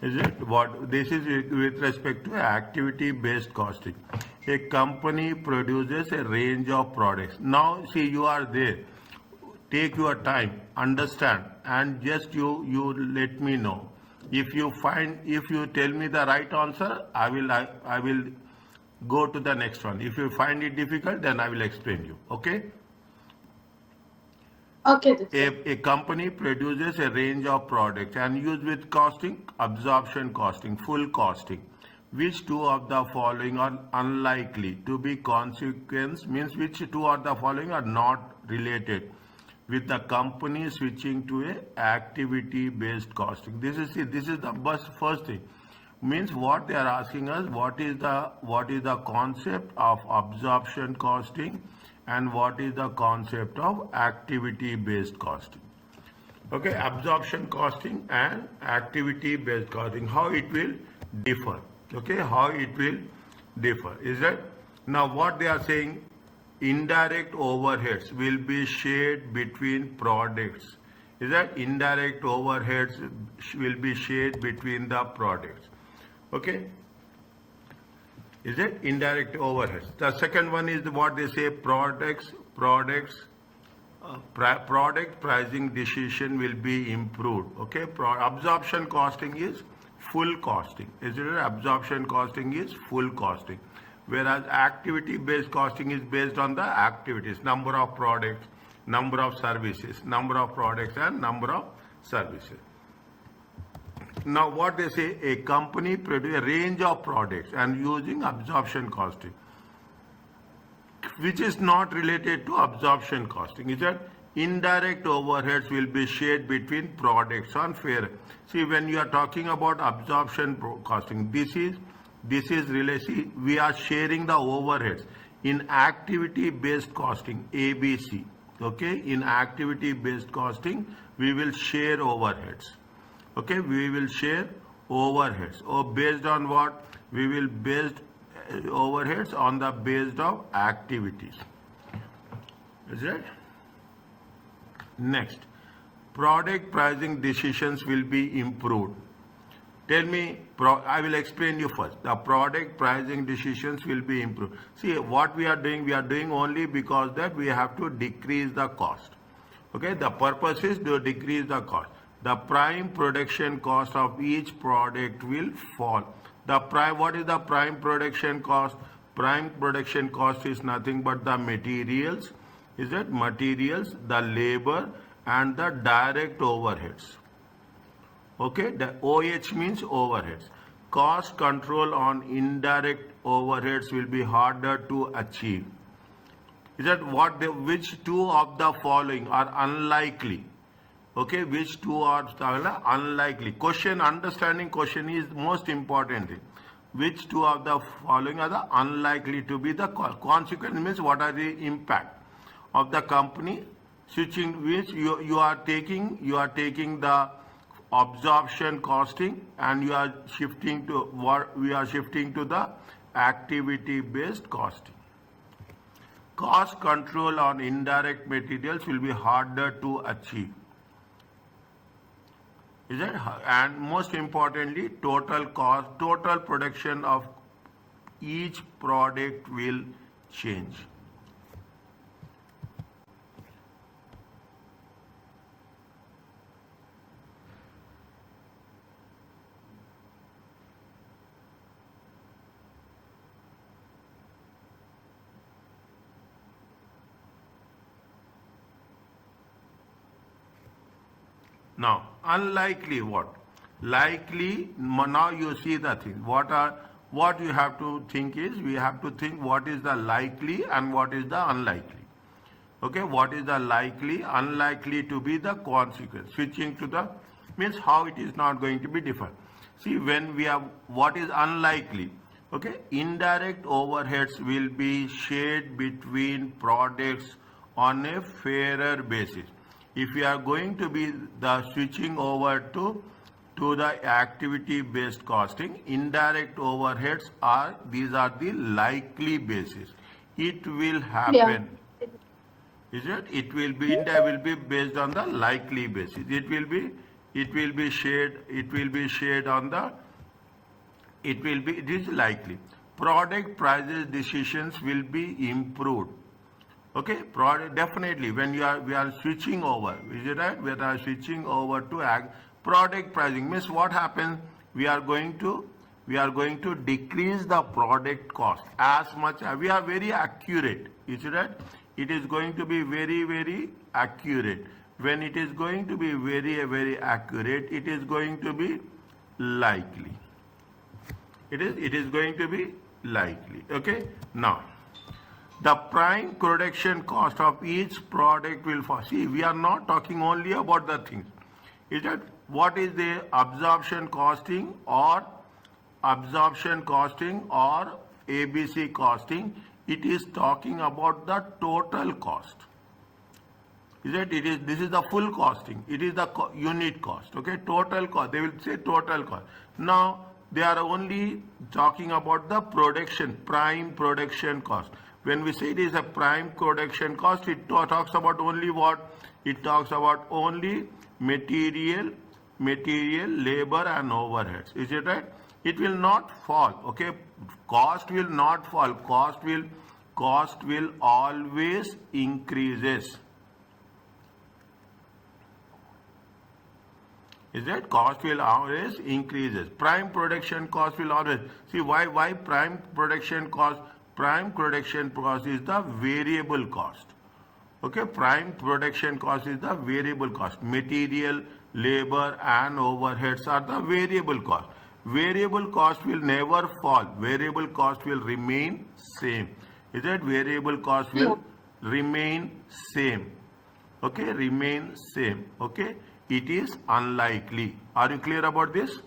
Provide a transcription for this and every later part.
Is it what this is with respect to activity based costing? A company produces a range of products. Now see, you are there. Take your time, understand, and just you let me know. If you tell me the right answer, I will go to the next one. If you find it difficult, then I will explain you. Okay? Okay, teacher. A company produces a range of products and use with costing, absorption costing, full costing. Which two of the following are unlikely to be consequence, means which two of the following are not related with the company switching to a activity based costing. This is the first thing. Means what they are asking us, what is the concept of absorption costing and what is the concept of activity based costing. Okay, absorption costing and activity based costing, how it will differ. Okay, how it will differ is that now what they are saying, indirect overheads will be shared between products. Is that indirect overheads will be shared between the products. Okay, is it indirect overheads? The second one is what they say, product pricing decision will be improved. Okay, absorption costing is full costing. Is it? Absorption costing is full costing, whereas activity based costing is based on the activities, number of products, number of services, number of products and number of services. Now what they say, a company produces a range of products and using absorption costing, which is not related to absorption costing. Is that indirect overheads will be shared between products on fair. See, when you are talking about absorption costing, this is really, see, we are sharing the overheads. In activity based costing, ABC, okay, in activity based costing we will share overheads. Okay, we will share overheads. Or based on what? We will based overheads on the based of activities. Is it? Next, product pricing decisions will be improved. Tell me, I will explain you first. The product pricing decisions will be improved. See, what we are doing only because that we have to decrease the cost. Okay, the purpose is to decrease the cost. The prime production cost of each product will fall. What is the prime production cost? Prime production cost is nothing but the materials. Is it materials, the labor and the direct overheads. Okay, the OH means overheads. Cost control on indirect overheads will be harder to achieve. Is that which two of the following are unlikely? Okay, which two are unlikely? Question, understanding question is most important thing. Which two of the following are the unlikely to be the consequence, means what are the impact of the company switching, which you are taking the absorption costing and you are shifting to what we are shifting to the activity based costing. Cost control on indirect materials will be harder to achieve. Is it? And most importantly, total cost, total production of each product will change. Now, unlikely what? Likely, now you see the thing. What you have to think is, we have to think what is the likely and what is the unlikely. Okay, what is the likely? Unlikely to be the consequence. Switching to the, means how it is not going to be different. See, when we have, what is unlikely? Okay, indirect overheads will be shared between products on a fairer basis. If we are going to be the switching over to the activity based costing, indirect overheads are, these are the likely basis. It will happen. Is it? It will be, India will be based on the likely basis. It will be it will be shared on the, it is likely. Product prices decisions will be improved. Okay, definitely when we are switching over, is it right? We are switching over to product pricing. Means what happens? We are going to decrease the product cost as much as we are very accurate. Is it right? It is going to be very, very accurate. When it is going to be very, very accurate, it is going to be likely. It is going to be likely. Okay. Now, the prime production cost of each product will fall. See, we are not talking only about the things. Is that what is the absorption costing or ABC costing? It is talking about the total cost. Is that this is the full costing. It is the unit cost. Okay, total cost. They will say total cost. Now they are only talking about the prime production cost. When we say it is a prime production cost, it talks about only what? It talks about only material, labor and overheads. Is it right? It will not fall. Okay, cost will not fall. Cost will always increases. Is that cost will always increases. Prime production cost will always. See why prime production cost? Prime production cost is the variable cost. Okay, prime production cost is the variable cost. Material, labor and overheads are the variable cost. Variable cost will never fall. Variable cost will remain same. Is that variable cost will remain same. Okay, remain same. Okay, it is unlikely. Are you clear about this?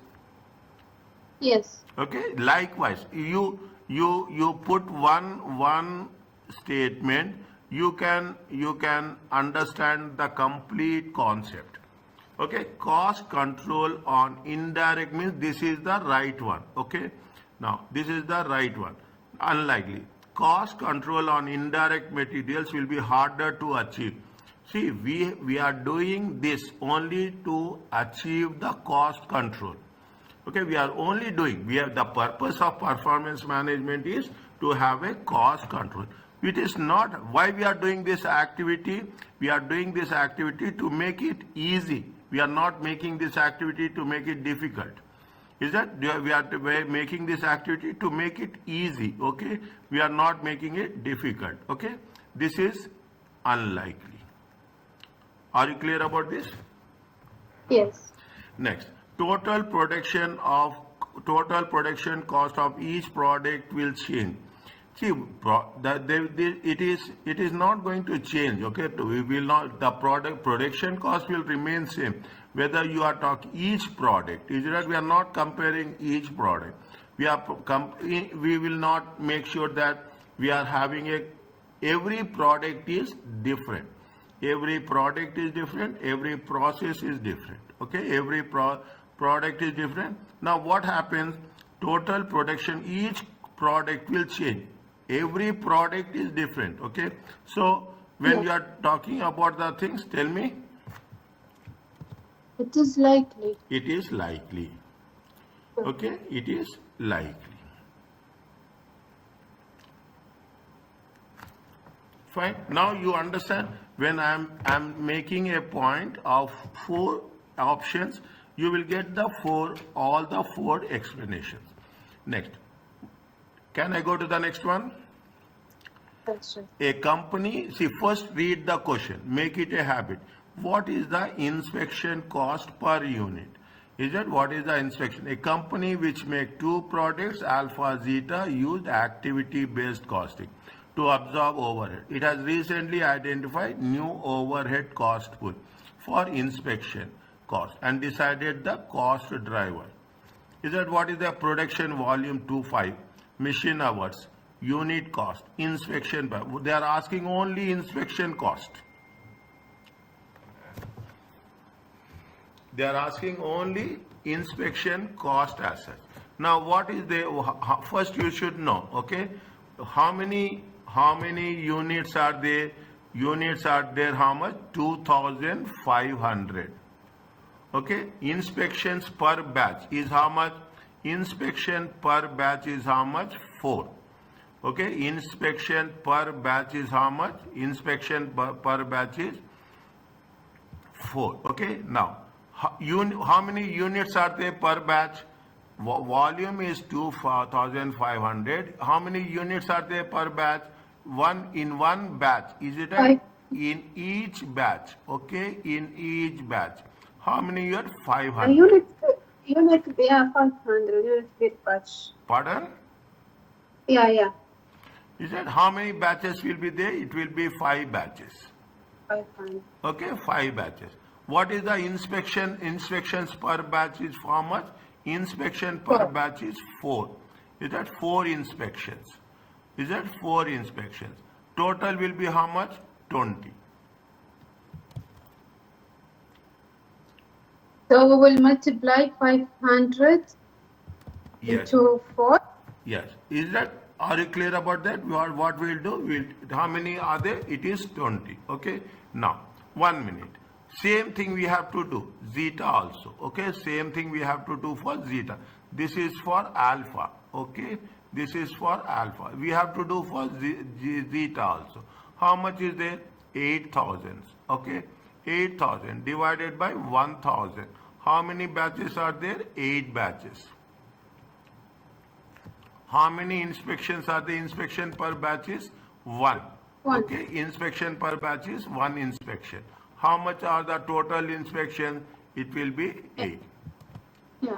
Yes. Okay, likewise, you put one statement, you can understand the complete concept. Okay, cost control on indirect means this is the right one. Okay, now this is the right one. Unlikely. Cost control on indirect materials will be harder to achieve. See, we are doing this only to achieve the cost control. Okay, we are only doing, the purpose of performance management is to have a cost control. It is not why we are doing this activity. We are doing this activity to make it easy. We are not making this activity to make it difficult. Is that we are making this activity to make it easy. Okay, we are not making it difficult. Okay, this is unlikely. Are you clear about this? Yes. Next, total production cost of each product will change. See, it is not going to change. Okay, we will not. The production cost will remain same. Whether you are talking each product, is that we are not comparing each product. We will not make sure that we are having every product is different. Every product is different. Every process is different. Okay, every product is different. Now what happens? Total production, each product will change. Every product is different. Okay, so when you are talking about the things, tell me. It is likely. It is likely. Okay, it is likely. Fine. Now you understand when I'm making a point of 4 options, you will get all the four explanations. Next. Can I go to the next one? Yes, sir. A company, see, first read the question, make it a habit. What is the inspection cost per unit? Is that what is the inspection? A company which make 2 products, alpha, zeta, used activity-based costing to absorb overhead. It has recently identified new overhead cost pool for inspection cost and decided the cost driver. Is that what is the production volume 25, machine hours, unit cost, inspection. They are asking only inspection cost. They are asking only inspection cost as such. Now what is the, first you should know, okay, how many units are there? Units are there how much? 2,500. Okay, inspections per batch is how much? Inspection per batch is how much? 4. Okay, inspection per batch is how much? Inspection per batch is 4. Okay, now how many units are there per batch? Volume is 2,500. How many units are there per batch? One in one batch. Is it right? Five. In each batch. Okay, in each batch. How many units? A 500. unit, yeah, 500 unit per batch. Pardon? Yeah, Is that how many batches will be there? It will be 5 batches. 500. Okay, 5 batches. What is the inspections per batch is how much? Inspection per 4. batch is 4. Is that 4 inspections? Is that 4 inspections? Total will be how much? 20. So we will multiply 500 Yes. into 4. Yes. Is that, are you clear about that? What we'll do, how many are there? It is 20. Okay. Now, 1 minute. Same thing we have to do. Zeta also. Okay. Same thing we have to do for zeta. This is for alpha. Okay. This is for alpha. We have to do for zeta also. How much is there? 8,000. Okay. 8,000 divided by 1,000. How many batches are there? 8 batches. How many inspections are the inspection per batch is? 1. One. Okay, inspection per batch is 1 inspection. How much are the total inspections? It will be 8. Yeah.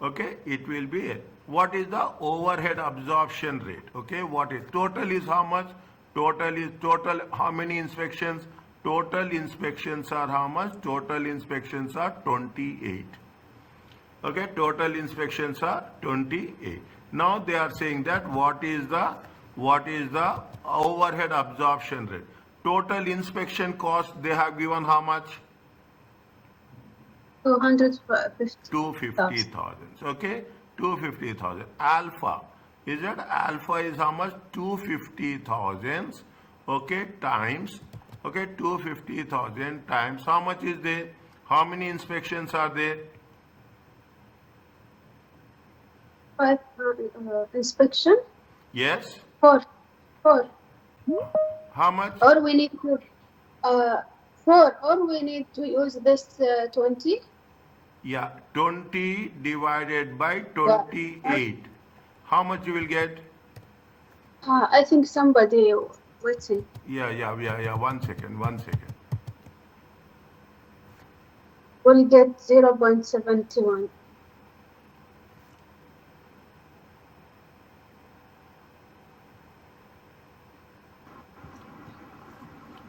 Okay, it will be 8. What is the overhead absorption rate? Okay, what is total is how much? Total how many inspections? Total inspections are how much? Total inspections are 28. Okay, total inspections are 28. Now they are saying that what is the overhead absorption rate? Total inspection cost they have given how much? 250. 250,000. Okay, 250,000. Alpha is that alpha is how much? 250,000. Okay, times. Okay, 250,000 times how much is there? How many inspections are there? 5 inspection. Yes. 4. How much? Or we need to 4. Or we need to use this 20. Yeah, 20 divided by 28. How much you will get? I think somebody waiting. Yeah. 1 second. We'll get 0.71.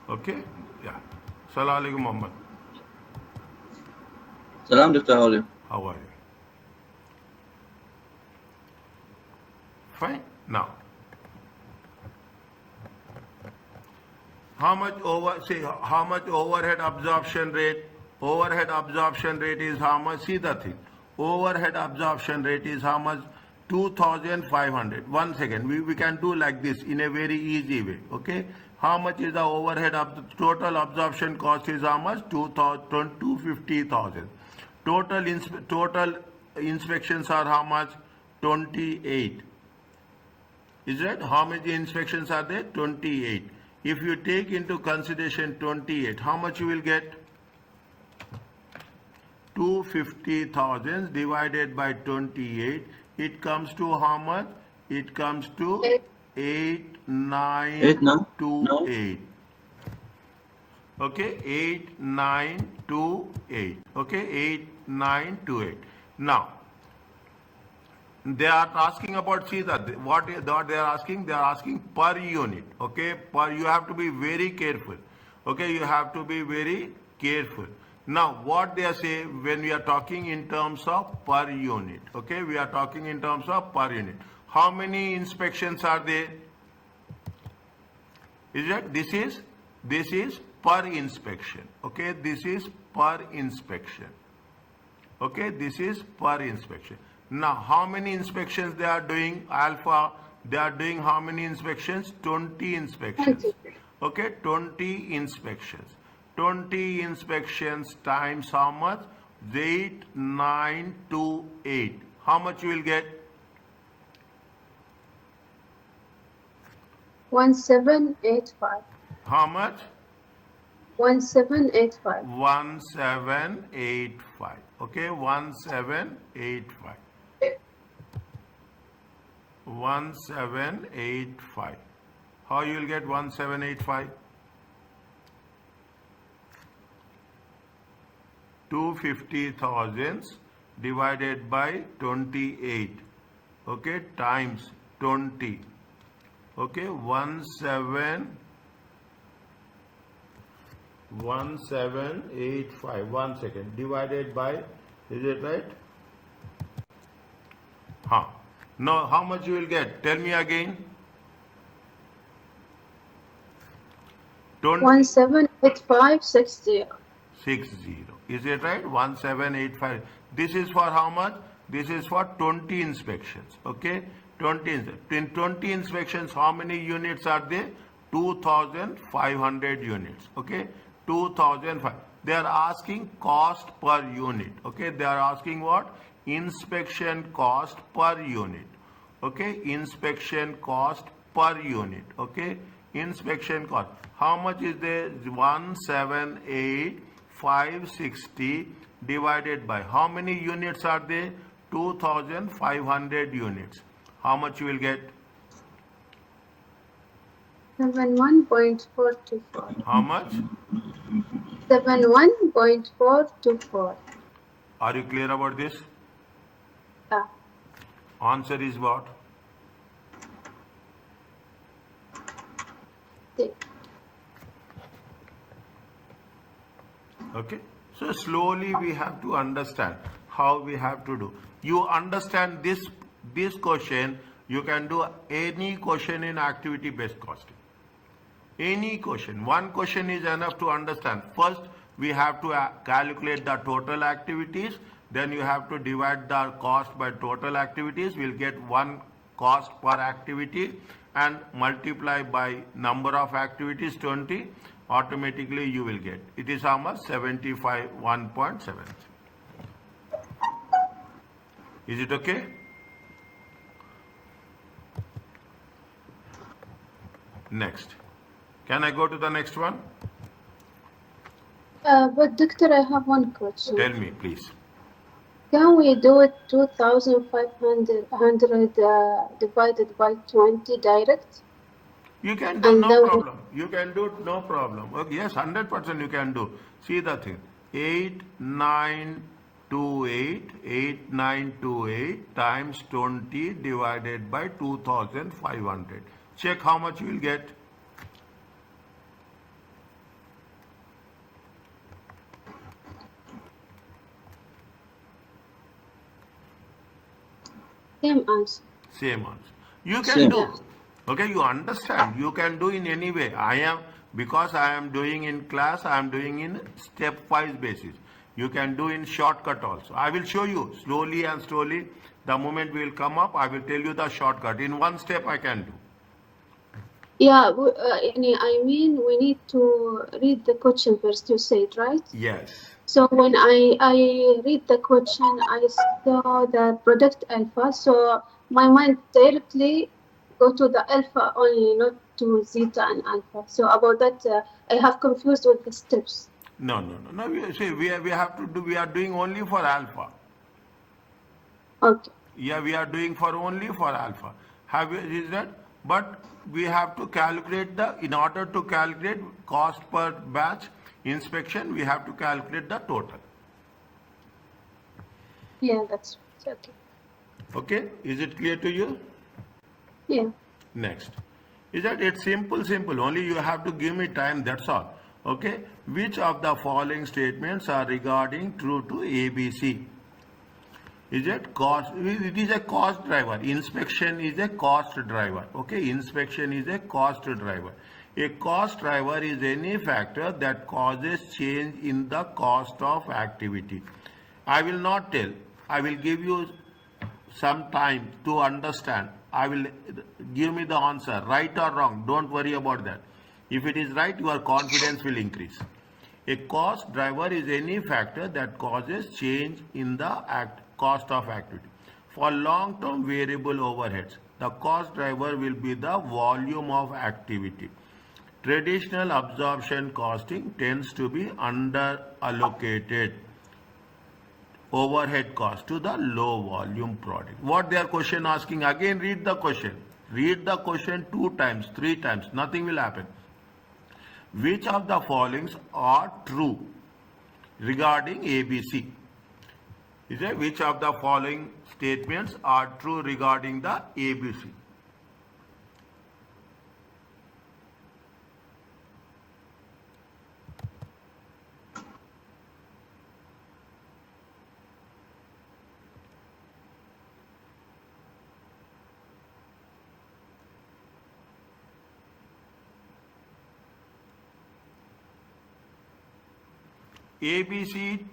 Okay? Yeah. Salaam alaikum, Muhammad. Salam, Dr. How are you? How are you? Fine. Now, how much overhead absorption rate? Overhead absorption rate is how much? See the thing. Overhead absorption rate is how much? 2,500. 1 second. We can do like this in a very easy way. Okay. How much is the overhead total absorption cost is how much? 250,000. Total inspections are how much? 28. Is that how many inspections are there? 28. If you take into consideration 28, how much you will get? 250,000 divided by 28. It comes to how much? It comes to 8928. Okay, 8928. Okay, 8928. Now, they are asking about, see that what they are asking? They are asking per unit. Okay, you have to be very careful. Okay, you have to be very careful. Now, what they say when we are talking in terms of per unit. Okay, we are talking in terms of per unit. How many inspections are there? Is that this is per inspection. Okay, this is per inspection. Okay, this is per inspection. Now, how many inspections they are doing? Alpha, they are doing how many inspections? 20 inspections. Okay, 20 inspections. 20 inspections times how much? 8928. How much you will get? 1785. How much? 1785. 1785. Okay, 1785. 1785. How you will get 1785? 250,000 divided by 28. Okay, times 20. Okay, 1785. 1 second. Divided by, is it right? Huh. Now, how much you will get? Tell me again. 178560. 60. Is it right? 1785. This is for how much? This is for 20 inspections. Okay? 20. In 20 inspections, how many units are there? 2,500 units. Okay? 2,005. They are asking cost per unit. Okay? They are asking what? Inspection cost per unit. Okay? Inspection cost per unit. Okay? Inspection cost. How much is there? 178,560 divided by how many units are there? 2,500 units. How much you will get? 71.424. How much? 71.424. Are you clear about this? Yeah. Answer is what? Okay, so slowly we have to understand how we have to do. You understand this question, you can do any question in activity based costing. Any question. One question is enough to understand. First, we have to calculate the total activities. Then you have to divide the cost by total activities. We'll get one cost per activity and multiply by number of activities 20. Automatically you will get. It is how much? 75, 1.7. Is it okay? Next. Can I go to the next one? But doctor, I have one question. Tell me, please. Can we do it 2,500 divided by 20 direct? You can do, no problem. You can do, no problem. Okay, yes, 100% you can do. See the thing. 8928 times 20 divided by 2,500. Check how much you will get. Same answer. Same answer. You can do. Okay, you understand. You can do in any way. Because I am doing in class, I am doing in step-wise basis. You can do in shortcut also. I will show you slowly and slowly. The moment we will come up, I will tell you the shortcut. In one step, I can do. Yeah, I mean, we need to read the question first, you said, right? Yes. So when I read the question, I saw the product alpha, so my mind directly go to the alpha only, not to zeta and alpha. So about that, I have confused with the steps. No. See, we have to do. We are doing only for alpha. Okay. Yeah, we are doing for only for alpha. Is that? But we have to calculate in order to calculate cost per batch inspection, we have to calculate the total. Yeah, that's okay. Okay, is it clear to you? Yeah. Next. Is that it's simple, only you have to give me time, that's all. Okay, which of the following statements are regarding true to ABC? Is it cost? It is a cost driver. Inspection is a cost driver. Okay, inspection is a cost driver. A cost driver is any factor that causes change in the cost of activity. I will not tell. I will give you some time to understand. I will give me the answer, right or wrong. Don't worry about that. If it is right, your confidence will increase. A cost driver is any factor that causes change in the cost of activity. For long-term variable overheads, the cost driver will be the volume of activity. Traditional absorption costing tends to be under allocated overhead cost to the low volume product. What their question asking? Again, read the question. Read the question 2 times, 3 times. Nothing will happen. Which of the followings are true regarding ABC? Is it which of the following statements are true regarding the ABC? ABC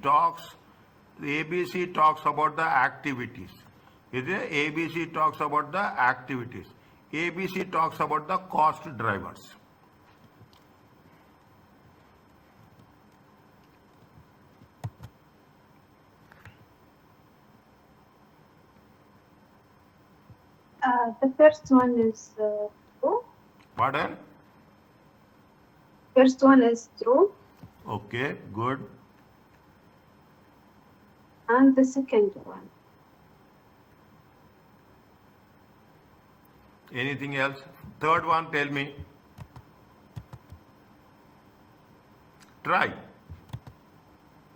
talks about the activities. Is it? ABC talks about the activities. ABC talks about the cost drivers. The first one is true. Pardon? First one is true. Okay, good. And the second one. Anything else? Third one, tell me. Try.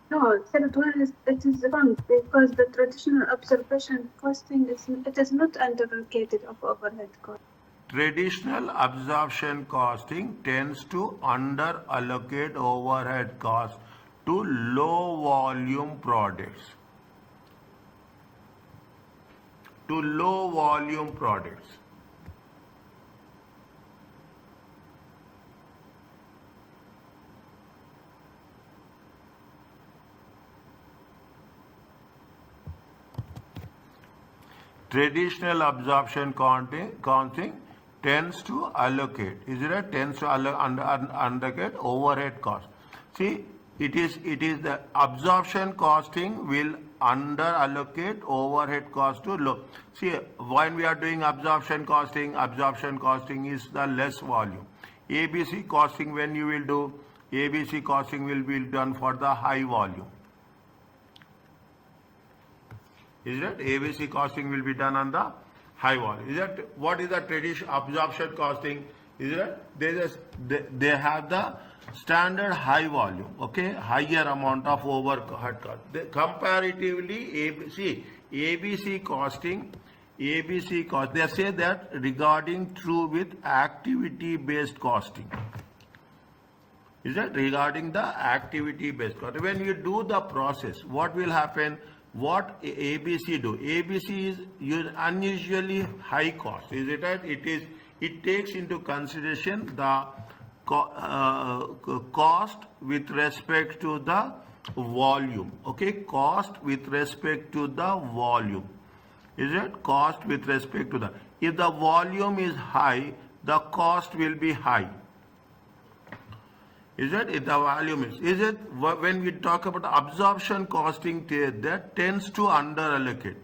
No, third one is it is wrong because the traditional observation costing is not underallocated of overhead cost. Traditional absorption costing tends to under allocate overhead costs to low volume products. To low volume products. Traditional absorption costing tends to allocate. Is it a tends to allocate overhead cost? See, it is the absorption costing will under allocate overhead cost to low. See, when we are doing absorption costing is the less volume. ABC costing, when you will do ABC costing will be done for the high volume. Is that ABC costing will be done on the high volume? Is that what is the traditional absorption costing? Is that they have the standard high volume, okay, higher amount of overhead cost. Comparatively, ABC costing, they say that regarding true with activity based costing. Is that regarding the activity based cost? When you do the process, what will happen? What ABC do? ABC is unusually high cost. Is it right? It takes into consideration the cost with respect to the volume. Okay, cost with respect to the volume. Is it? Cost with respect to the. If the volume is high, the cost will be high. Is it? If the volume is it? When we talk about absorption costing, that tends to under allocate.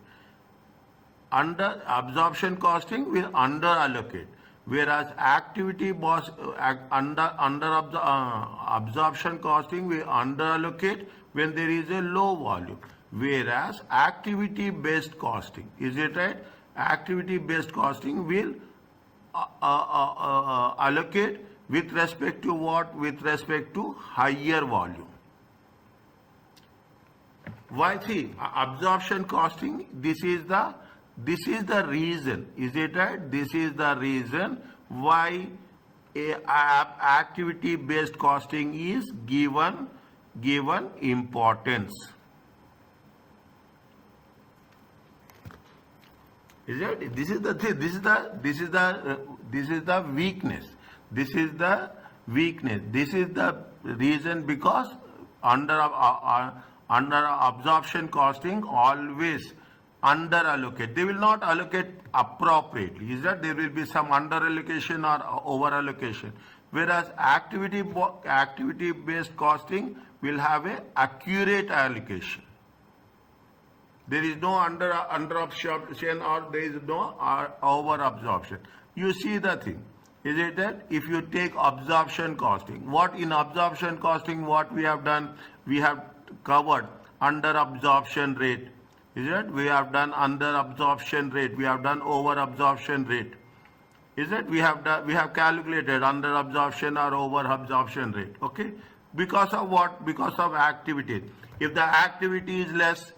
Under absorption costing will under allocate, whereas activity absorption costing will under allocate when there is a low volume, whereas activity based costing, is it right? Activity based costing will allocate with respect to what? With respect to higher volume. Why? See, absorption costing, this is the reason. Is it right? This is the reason why activity based costing is given importance. Is it? This is the thing. This is the weakness. This is the weakness. This is the reason, because under absorption costing always under allocate. They will not allocate appropriately. Is that there will be some under allocation or over allocation. Whereas activity based costing will have a accurate allocation. There is no under absorption or there is no over absorption. You see the thing. Is it that if you take absorption costing, what in absorption costing, what we have done, we have covered under absorption rate. Is it? We have done under absorption rate. We have done over absorption rate. Is it? We have calculated under absorption or over absorption rate. Okay. Because of what? Because of activity. If the activity is less,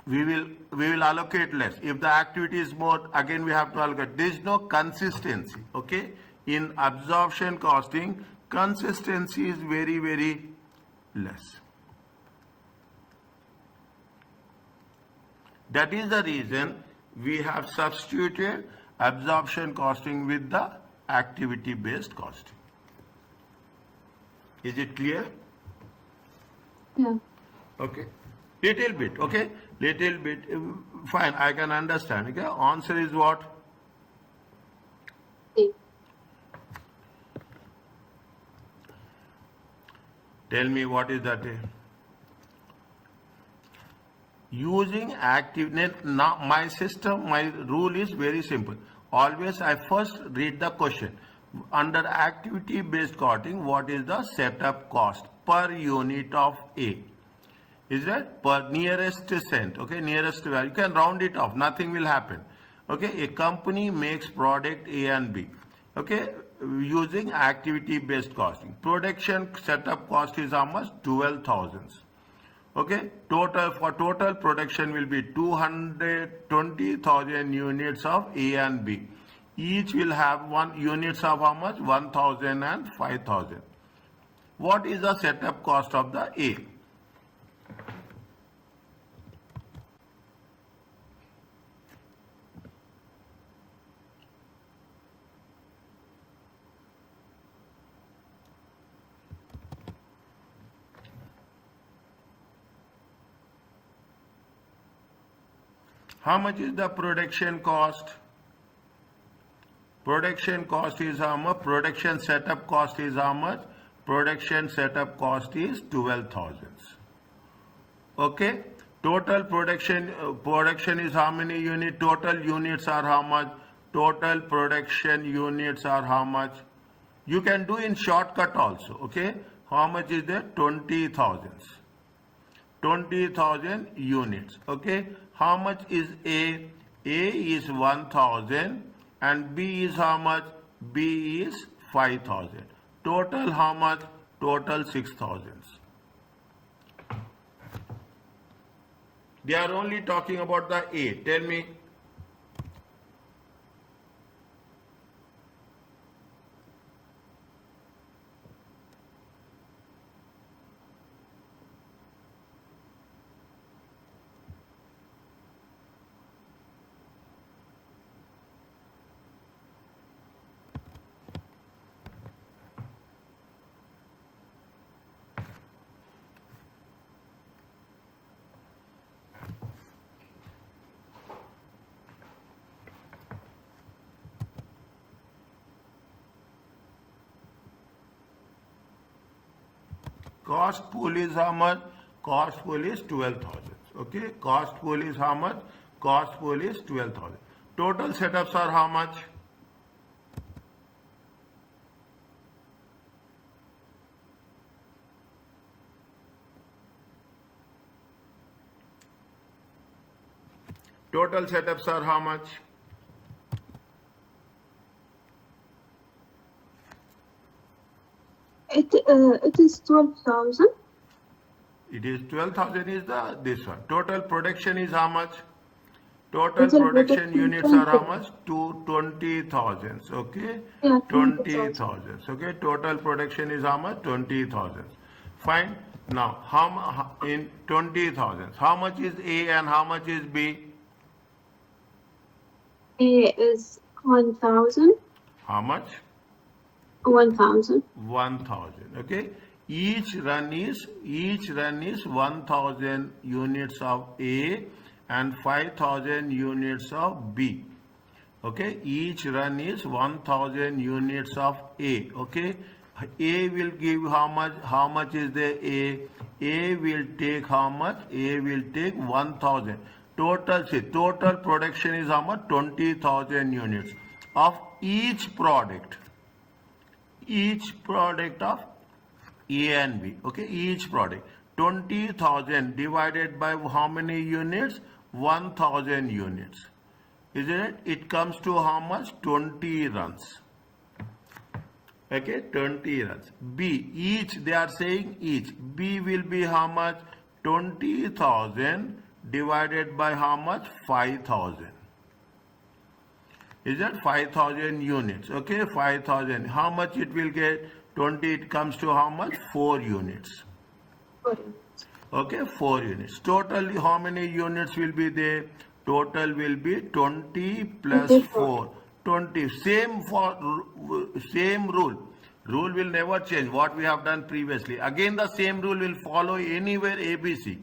we will allocate less. If the activity is more, again we have to allocate. There is no consistency. Okay. In absorption costing, consistency is very, very less. That is the reason we have substituted absorption costing with the activity based costing. Is it clear? Yeah. Okay. Little bit, okay? Little bit. Fine, I can understand. Okay? Answer is what? C. Tell me what is that? Using ActiveNet, now my system, my rule is very simple. Always I first read the question. Under activity based costing, what is the setup cost per unit of A? Is that per nearest cent? Okay, nearest value. You can round it off, nothing will happen. Okay, a company makes product A and B. Okay, using activity based costing. Production setup cost is how much? 12,000. Okay, total production will be 220,000 units of A and B. Each will have one units of how much? 1,000 and 5,000. What is the setup cost of the A? How much is the production cost? Production cost is how much? Production setup cost is how much? Production setup cost is 12,000. Okay. Total production is how many units? Total units are how much? Total production units are how much? You can do in shortcut also. Okay. How much is there? 20,000. 20,000 units. Okay. How much is A? A is 1,000 and B is how much? B is 5,000. Total how much? Total 6,000. They are only talking about the A. Tell me. Cost pool is how much? Cost pool is 12,000. Okay. Cost pool is how much? Cost pool is 12,000. Total setups are how much? Total setups are how much? It is 12,000. It is 12,000 is the this one. Total production is how much? Total Total production production units are how 20. much? 20,000. Okay. Yeah, 20,000. 20,000. Okay. Total production is how much? 20,000. Fine. Now, in 20,000, how much is A and how much is B? A is 1,000. How much? 1,000. 1,000. Okay. Each run is 1,000 units of A and 5,000 units of B. Okay, each run is 1000 units of A. Okay, A will give how much? How much is the A? A will take how much? A will take 1000. Total, see, total production is how much? 20,000 units of each product. Each product of A and B. Okay, each product. 20,000 divided by how many units? 1000 units. Isn't it? It comes to how much? 20 runs. Okay, 20 runs. B, each, they are saying each. B will be how much? 20,000 divided by how much? 5,000. Is that 5,000 units? Okay, 5,000. How much it will get? 20, it comes to how much? 4 units. Okay, 4 units. Total, how many units will be there? Total will be 20 plus 4. 20. Same same rule. Rule will never change. What we have done previously. Again, the same rule will follow anywhere ABC.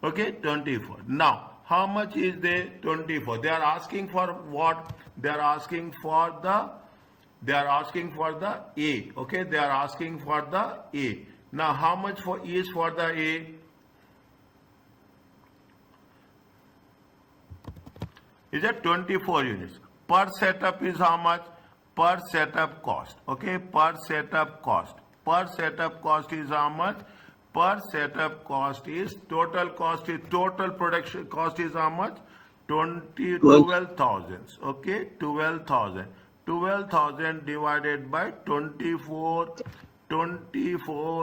Okay, 24. Now, how much is there? 24. They are asking for what? They are asking for the A. Okay, they are asking for the A. Now, how much is for the A? Is that 24 units. Per setup is how much? Per setup cost. Okay, per setup cost. Per setup cost is how much? Per setup cost is total production cost is how much? 12,000. Okay, 12,000. 12,000 divided by 24,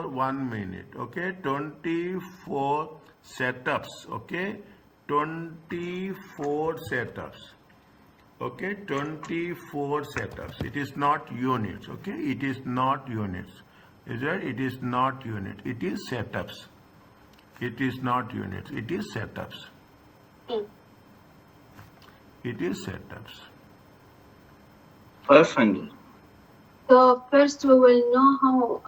1 minute. Okay, 24 setups. Okay, 24 setups. Okay, 24 setups. It is not units. Okay, it is not units. Is that? It is not unit. It is setups. It is not units. It is setups. It is setups. 500. So first we will know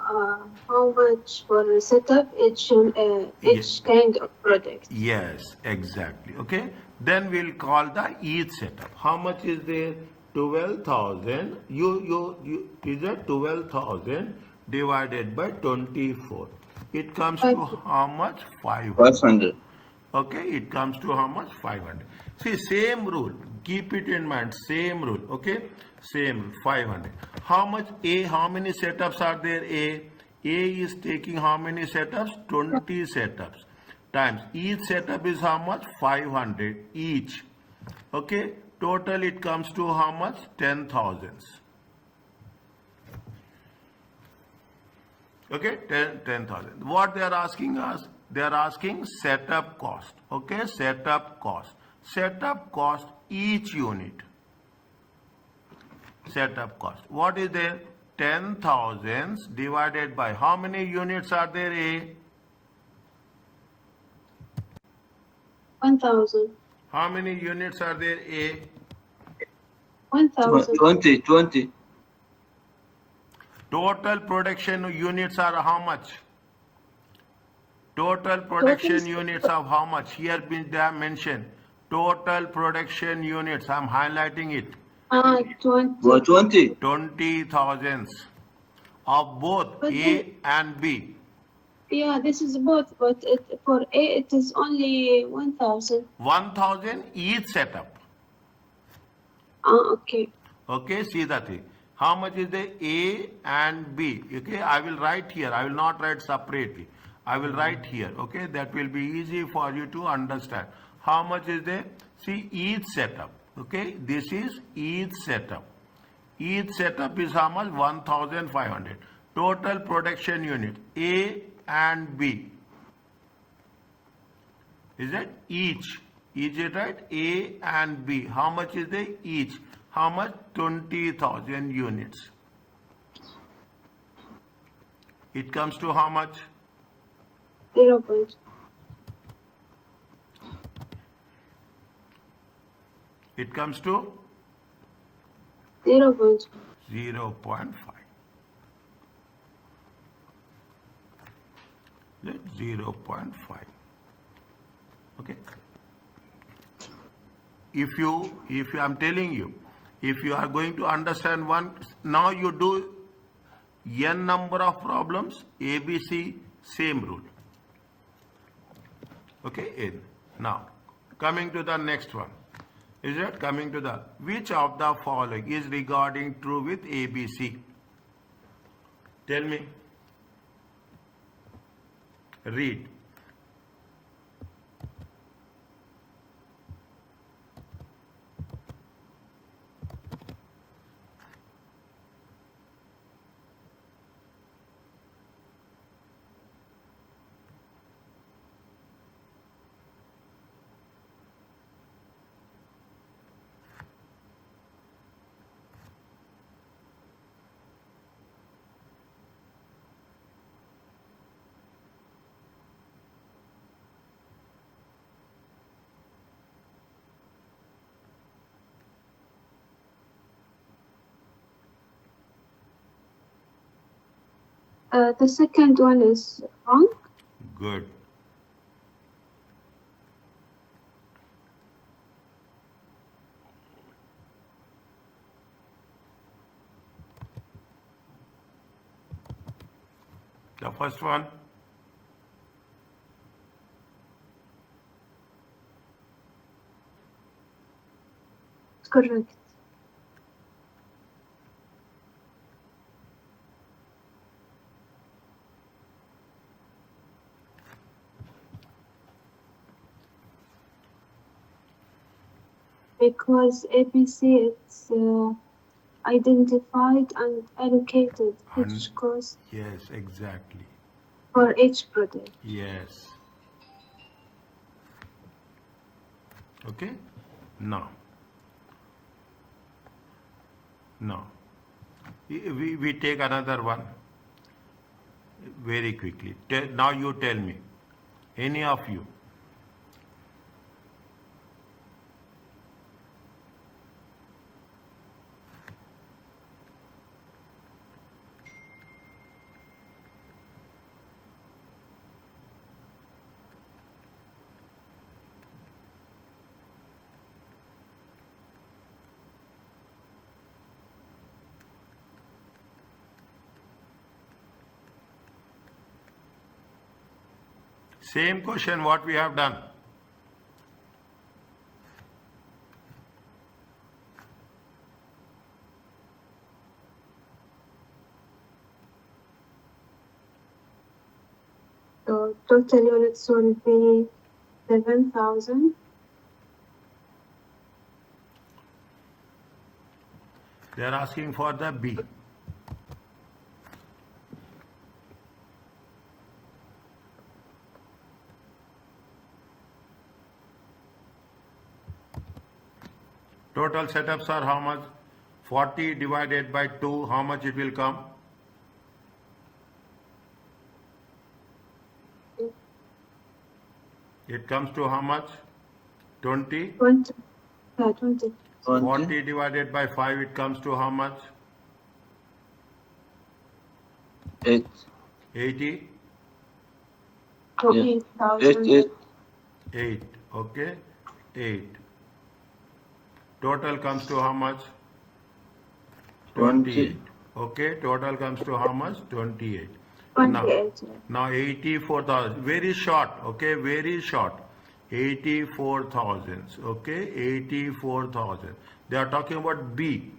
how much for the setup each kind of product. Yes, exactly. Okay. Then we'll call the each setup. How much is there? 12,000. You is that 12,000 divided by 24. It comes to how much? 500. 500. Okay, it comes to how much? 500. See, same rule. Keep it in mind. Same rule. Okay, same rule. 500. How much A? How many setups are there? A is taking how many setups? 20 setups. Times each setup is how much? 500 each. Okay, total it comes to how much? 10,000. Okay, 10,000. What they are asking us? They are asking setup cost. Okay, setup cost. Setup cost each unit. Setup cost. What is there? 10,000 divided by how many units are there? A. 1,000. How many units are there? A. 1,000. 20. Total production units are how much? Total production units of how much? Here they have mentioned. Total production units. I'm highlighting it. 20. 20. 20,000 of both A and B. Yeah, this is both, but for A it is only 1,000. 1,000 each setup. Okay. Okay, see that thing. How much is the A and B? Okay, I will write here. I will not write separately. I will write here. Okay, that will be easy for you to understand. How much is there? See, each setup. Okay, this is each setup. Each setup is how much? 1,500. Total production unit A and B. Is it each? Is it right? A and B. How much is the each? How much? 20,000 units. It comes to how much? 0. Point. It comes to 0. Point. 0.5. 0.5. Okay. If I'm telling you, If you are going to understand one, now you do n number of problems, ABC, same rule. Okay, in. Now, coming to the next one. Is it coming to the, which of the following is regarding true with ABC? Tell me. Read. The second one is wrong. Good. The first one. It's correct. Because ABC it's identified and allocated each cost Yes, exactly. for each product. Yes. Okay. Now. We take another one very quickly. Now you tell me, any of you. Same question what we have done. So total units will be 7,000. They are asking for the B. Total setups are how much? 40 divided by 2, how much it will come? It comes to how much? 20? 20. Yeah, 20. 40 divided by 5, it comes to how much? 8. 80? So Yeah. 8,000. 8. 8. Okay? 8. Total comes to how much? 28. Okay? Total comes to how much? 28. 28. Now 84,000. Very short. Okay? Very short. 84,000. Okay? 84,000. They are talking about B.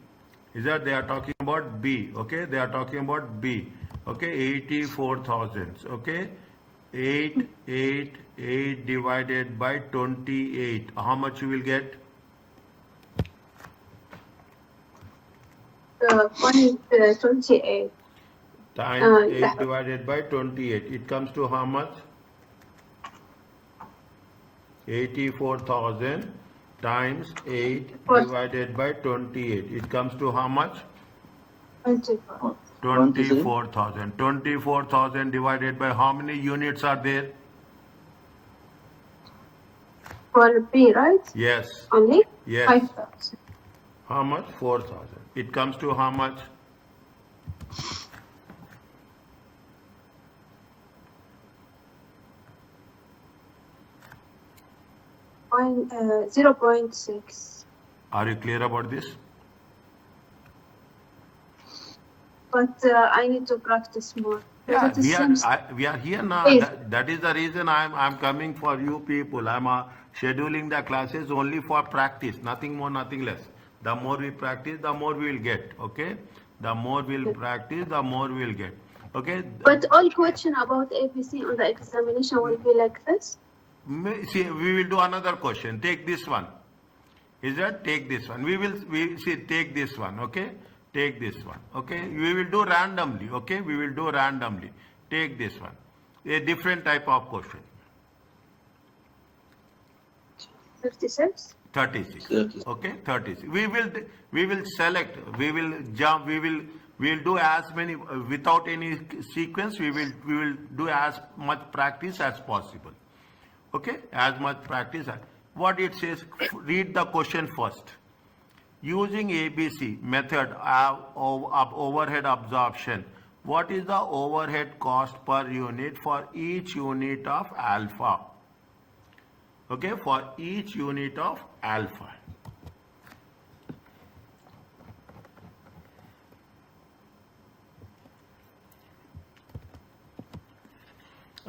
Is that they are talking about B? Okay? They are talking about B. Okay? 84,000. Okay? 8 divided by 28. How much you will get? 28. Times 8 Yeah. divided by 28. It comes to how much? 84,000 times 8 divided by 28. It comes to how much? 24. 24,000. 24,000 divided by how many units are there? For B, right? Yes. Only? Yes. 5,000. How much? 4,000. It comes to how much? 0.6. Are you clear about this? but I need to practice more. So Yeah, that is same. we are here now. Please. That is the reason I'm coming for you people. I'm scheduling the classes only for practice, nothing more, nothing less. The more we practice, the more we will get. Okay, the more we'll practice, the more we'll get. Okay. But all question about ABC on the examination will be like this. See, we will do another question. Take this one. Is that take this one? We see take this one. Okay, take this one. Okay, we will do randomly. Okay, we will do randomly. Take this one. A different type of question. 56. 36. 36. Okay, 36. We will select. We will jump. We will do as many without any sequence. We will do as much practice as possible. Okay, as much practice. What it says, read the question first. Using ABC method of overhead absorption, what is the overhead cost per unit for each unit of alpha? Okay, for each unit of alpha.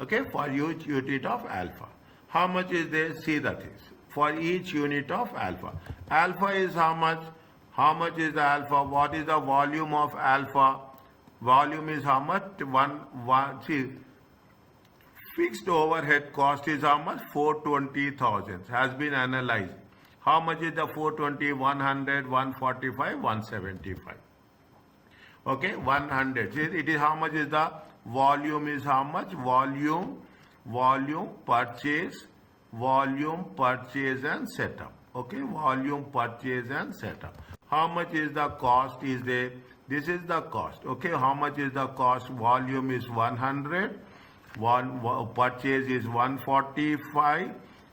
Okay, for each unit of alpha. How much is there? See the things. For each unit of alpha. Alpha is how much? How much is the alpha? What is the volume of alpha? Volume is how much? See, fixed overhead cost is how much? 420,000 has been analyzed. How much is the 420? 100, 145, 175. Okay, 100. See, it is how much is the volume is how much? Volume, purchase and setup. Okay, volume, purchase and setup. How much is the cost is there? This is the cost. Okay, how much is the cost? Volume is 100, purchase is 145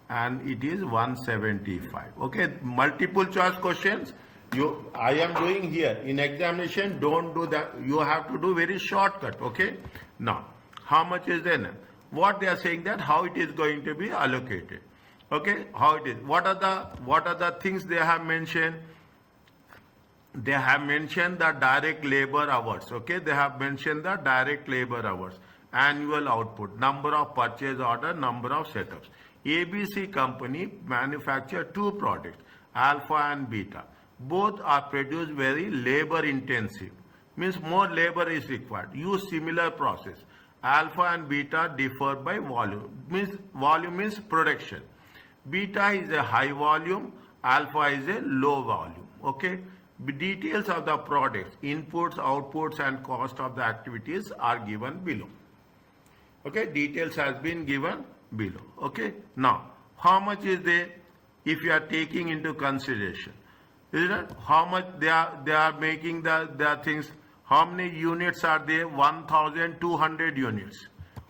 and it is 175. Okay, multiple choice questions. I am doing here in examination. Don't do that. You have to do very shortcut. Okay. Now, how much is there? What they are saying that how it is going to be allocated. Okay, how it is. What are the things they have mentioned? They have mentioned the direct labor hours. Okay, they have mentioned the direct labor hours, annual output, number of purchase order, number of setups. ABC company manufacture two products, alpha and beta. Both are produced very labor intensive, means more labor is required. Use similar process. Alpha and beta differ by volume, means volume is production. Beta is a high volume, alpha is a low volume. Okay, details of the products, inputs, outputs and cost of the activities are given below. Okay, details has been given below. Okay, now how much is there if you are taking into consideration? Is it how much they are making the things? How many units are there? 1,200 units.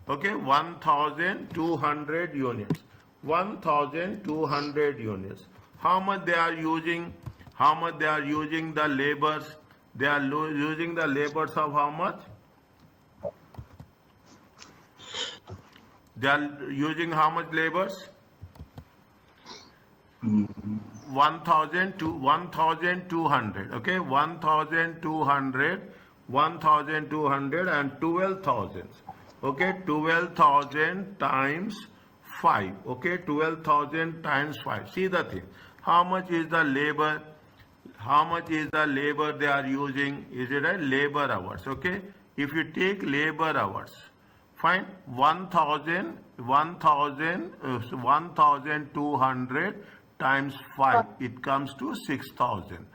Okay, 1,200 units. 1,200 units. How much they are using? How much they are using the labors? They are using the labors of how much? They are using how much labors? 1,200. Okay, 1,200 and 12,000. Okay, 12,000 times 5. Okay, 12,000 times 5. See the thing. How much is the labor? How much is the labor they are using? Is it a labor hours? Okay, if you take labor hours, fine, 1,200 times 5, it comes to 6,000.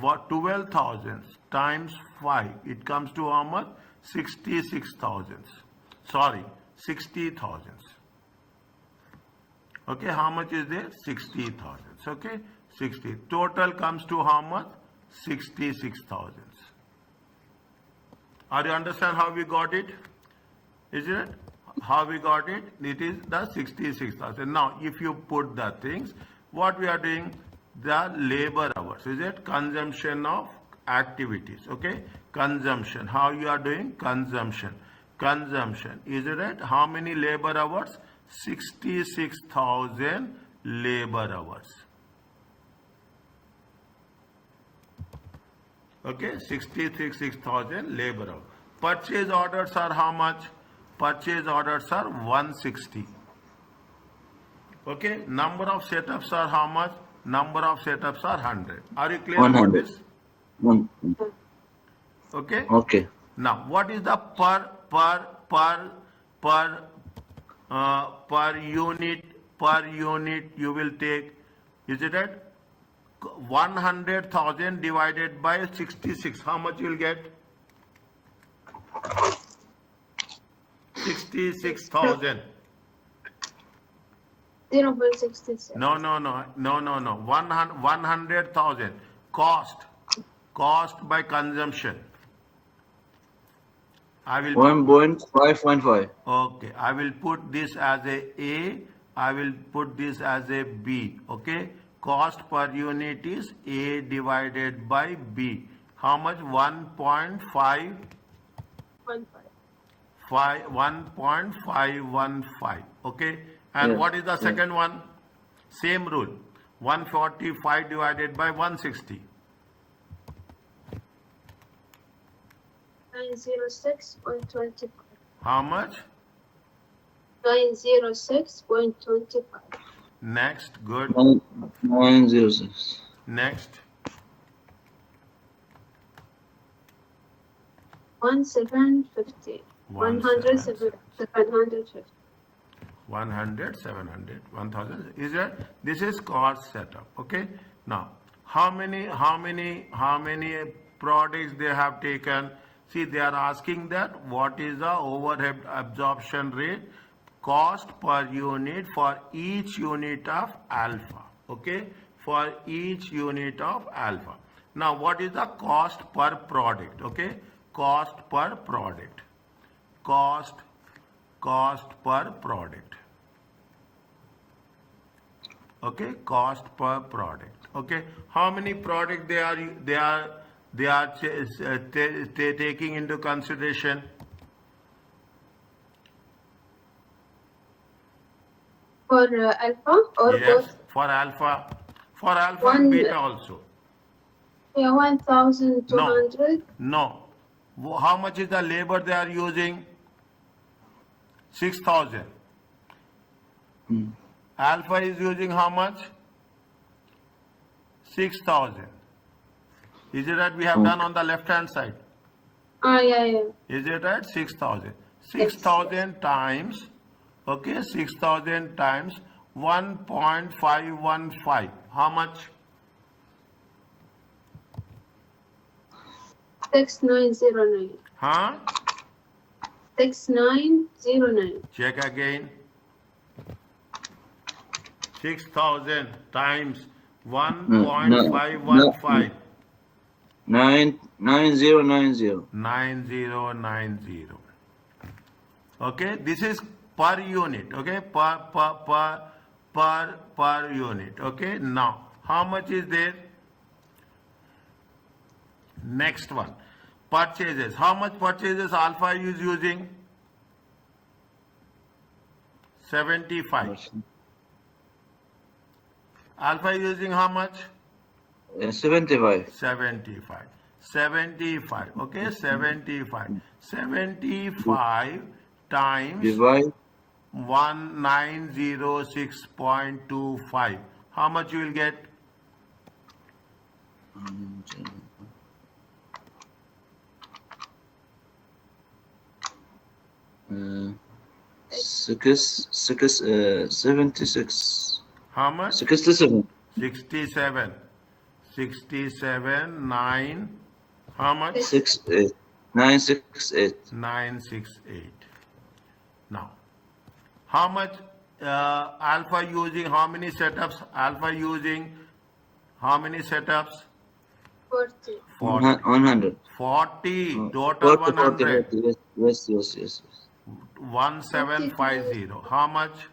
What 12,000 times 5, it comes to how much? 66,000. Sorry, 60,000. Okay, how much is there? 60,000. Okay, 60. Total comes to how much? 66,000. Are you understand how we got it? Isn't it? How we got it? It is the 66,000. Now, if you put the things, what we are doing? The labor hours. Is it? Consumption of activities. Okay? Consumption. How you are doing? Consumption. Consumption. Is it right? How many labor hours? 66,000 labor hours. Okay, 66,000 labor hour. Purchase orders are how much? Purchase orders are 160. Okay, number of setups are how much? Number of setups are 100. Are you clear about 100. this? One. Okay. Okay. Now, what is the per unit you will take? Is it at 100,000 divided by 66? How much you will get? 66,000. 0.66. No. 100,000. Cost by consumption. I will 1.515. Okay, I will put this as A, I will put this as a B, okay? Cost per unit is A divided by B. How much? 1.515, okay? And Yes, what is the yes. second one? Same rule, 145 divided by 160. 906.25. How much? 906.25. Next, good. 906. Next, 1750. 1750. 750. 100, 700, 1000. Is that this is cost setup? Okay. Now, how many products they have taken? See, they are asking that what is the overhead absorption rate, cost per unit for each unit of alpha. Okay, for each unit of alpha. Now, what is the cost per product? Okay, cost per product. Cost per product. Okay, cost per product. Okay, how many product they are taking into consideration? For alpha or Yes, both? for alpha and One, beta also. yeah, 1,200. No. How much is the labor they are using? 6,000. Alpha is using how much? 6,000. Is it that we have done on the left hand side? Yeah. Is it right? 6,000. Yes. 6,000 times, okay, 6,000 times 1.515. How much? 6909. Huh? 6909. Check again. 6,000 times 1.515. 9090. 9090. Okay, this is per unit. Okay, per unit. Okay, now how much is there? Next one, purchases. How much purchases Alpha is using? 75. Alpha is using how much? 75. 75. 75. Okay, 75. 75 times Divide 1906.25. How much you will get? 76. How much? 67. 67. 67, 9. How much? 68. 968. 968. Now, how much Alpha using? How many setups? Alpha using how many setups? 40. 40. 100. 40. Total 40, 100. 40. Yes. 1750. How much?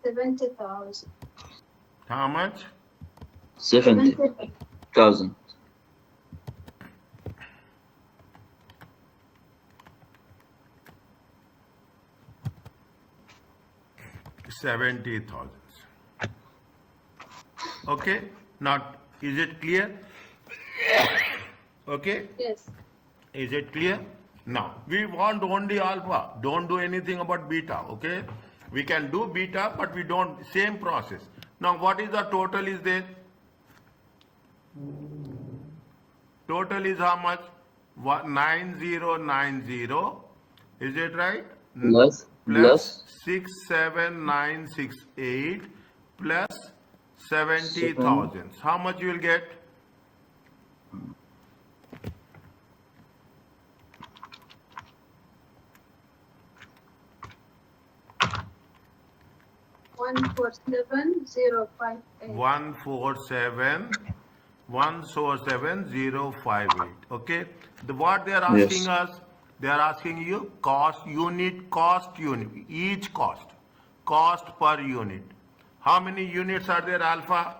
70,000. How much? 70,000. 70,000. Okay. Now, Is it clear? Okay. Yes. Is it clear? Now, we want only alpha. Don't do anything about beta, okay? We can do beta, but we don't, same process. Now, what is the total is there? Total is how much? 9090. Is it right? Plus. Plus 67968 plus 70,000. How much you will get? One four seven zero five eight. 147,058. Okay. What they are asking Yes. us, they are asking you cost unit, each cost per unit. How many units are there, alpha?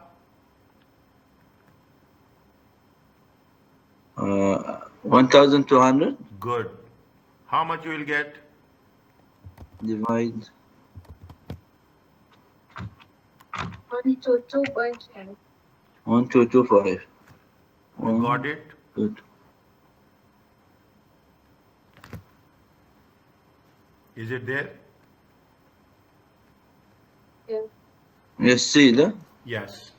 1,200 Good. How much you will get? divide 122.5. 1225. You got it? Good. Is it there? Yeah. Yes, see that? Yes.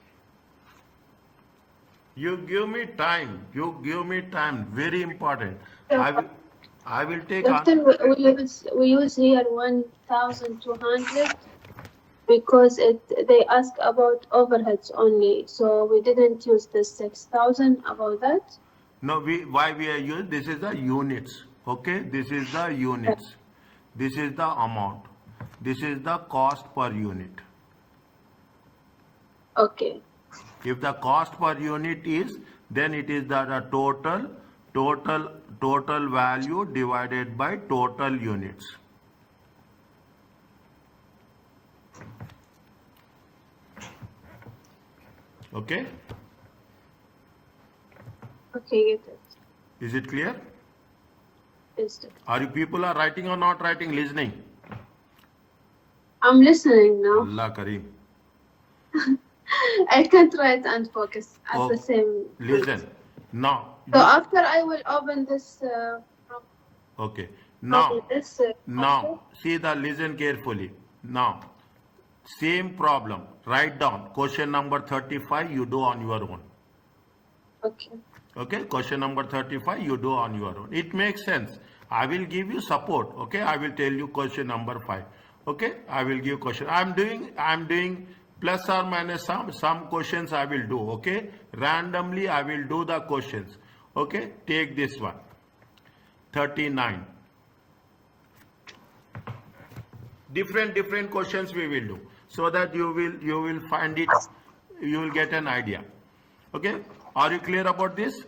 You give me time. Very important. I will take on. Doctor, we use here 1,200 because they ask about overheads only. So we didn't use the 6,000 about that. No, why we are using, this is the units, okay? This is the units. This is the amount. This is the cost per unit. Okay. If the cost per unit is, then it is the total value divided by total units. Okay? Okay, get it. Is it clear? Yes, doctor. Are you people are writing or not writing, listening? I'm listening now. Allah Kareem. I can't write and focus at Oh, the same time. Listen. Now. So after I will open this Okay. Now. this Now, listen carefully. Now, same problem. Write down question number 35, you do on your own. Okay. Okay, question number 35, you do on your own. It makes sense. I will give you support. Okay, I will tell you question number 5. Okay, I will give question. I'm doing plus or minus some questions I will do. Okay, randomly I will do the questions. Okay, take this one. 39. Different questions we will do, so that you will find it, you will get an idea. Okay, are you clear about this?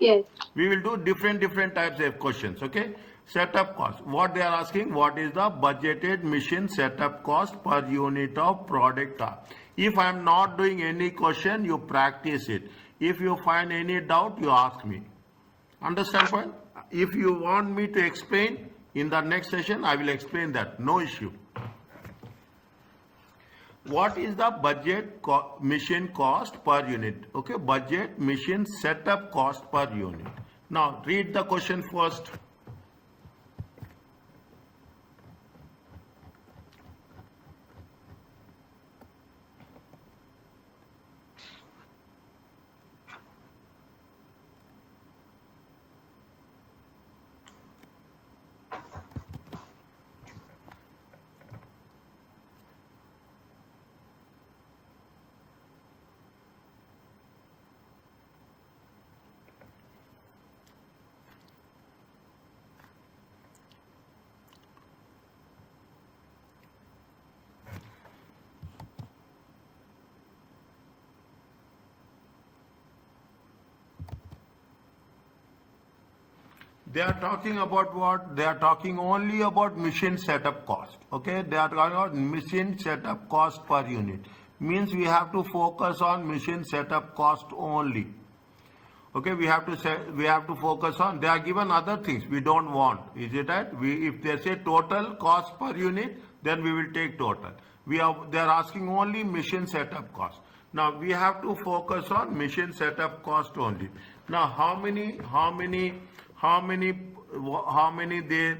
Yes. We will do different types of questions. Okay, setup cost. What they are asking, what is the budgeted machine setup cost per unit of product? If I am not doing any question, you practice it. If you find any doubt, you ask me. Understand point? If you want me to explain in the next session, I will explain that. No issue. What is the budget machine cost per unit? Okay, budget machine setup cost per unit. Now read the question first. They are talking about what? They are talking only about machine setup cost. Okay, they are talking about machine setup cost per unit. Means we have to focus on machine setup cost only. Okay, we have to focus on. They are given other things we don't want. Is it right? If they say total cost per unit, then we will take total. They are asking only machine setup cost. Now we have to focus on machine setup cost only. Now how many they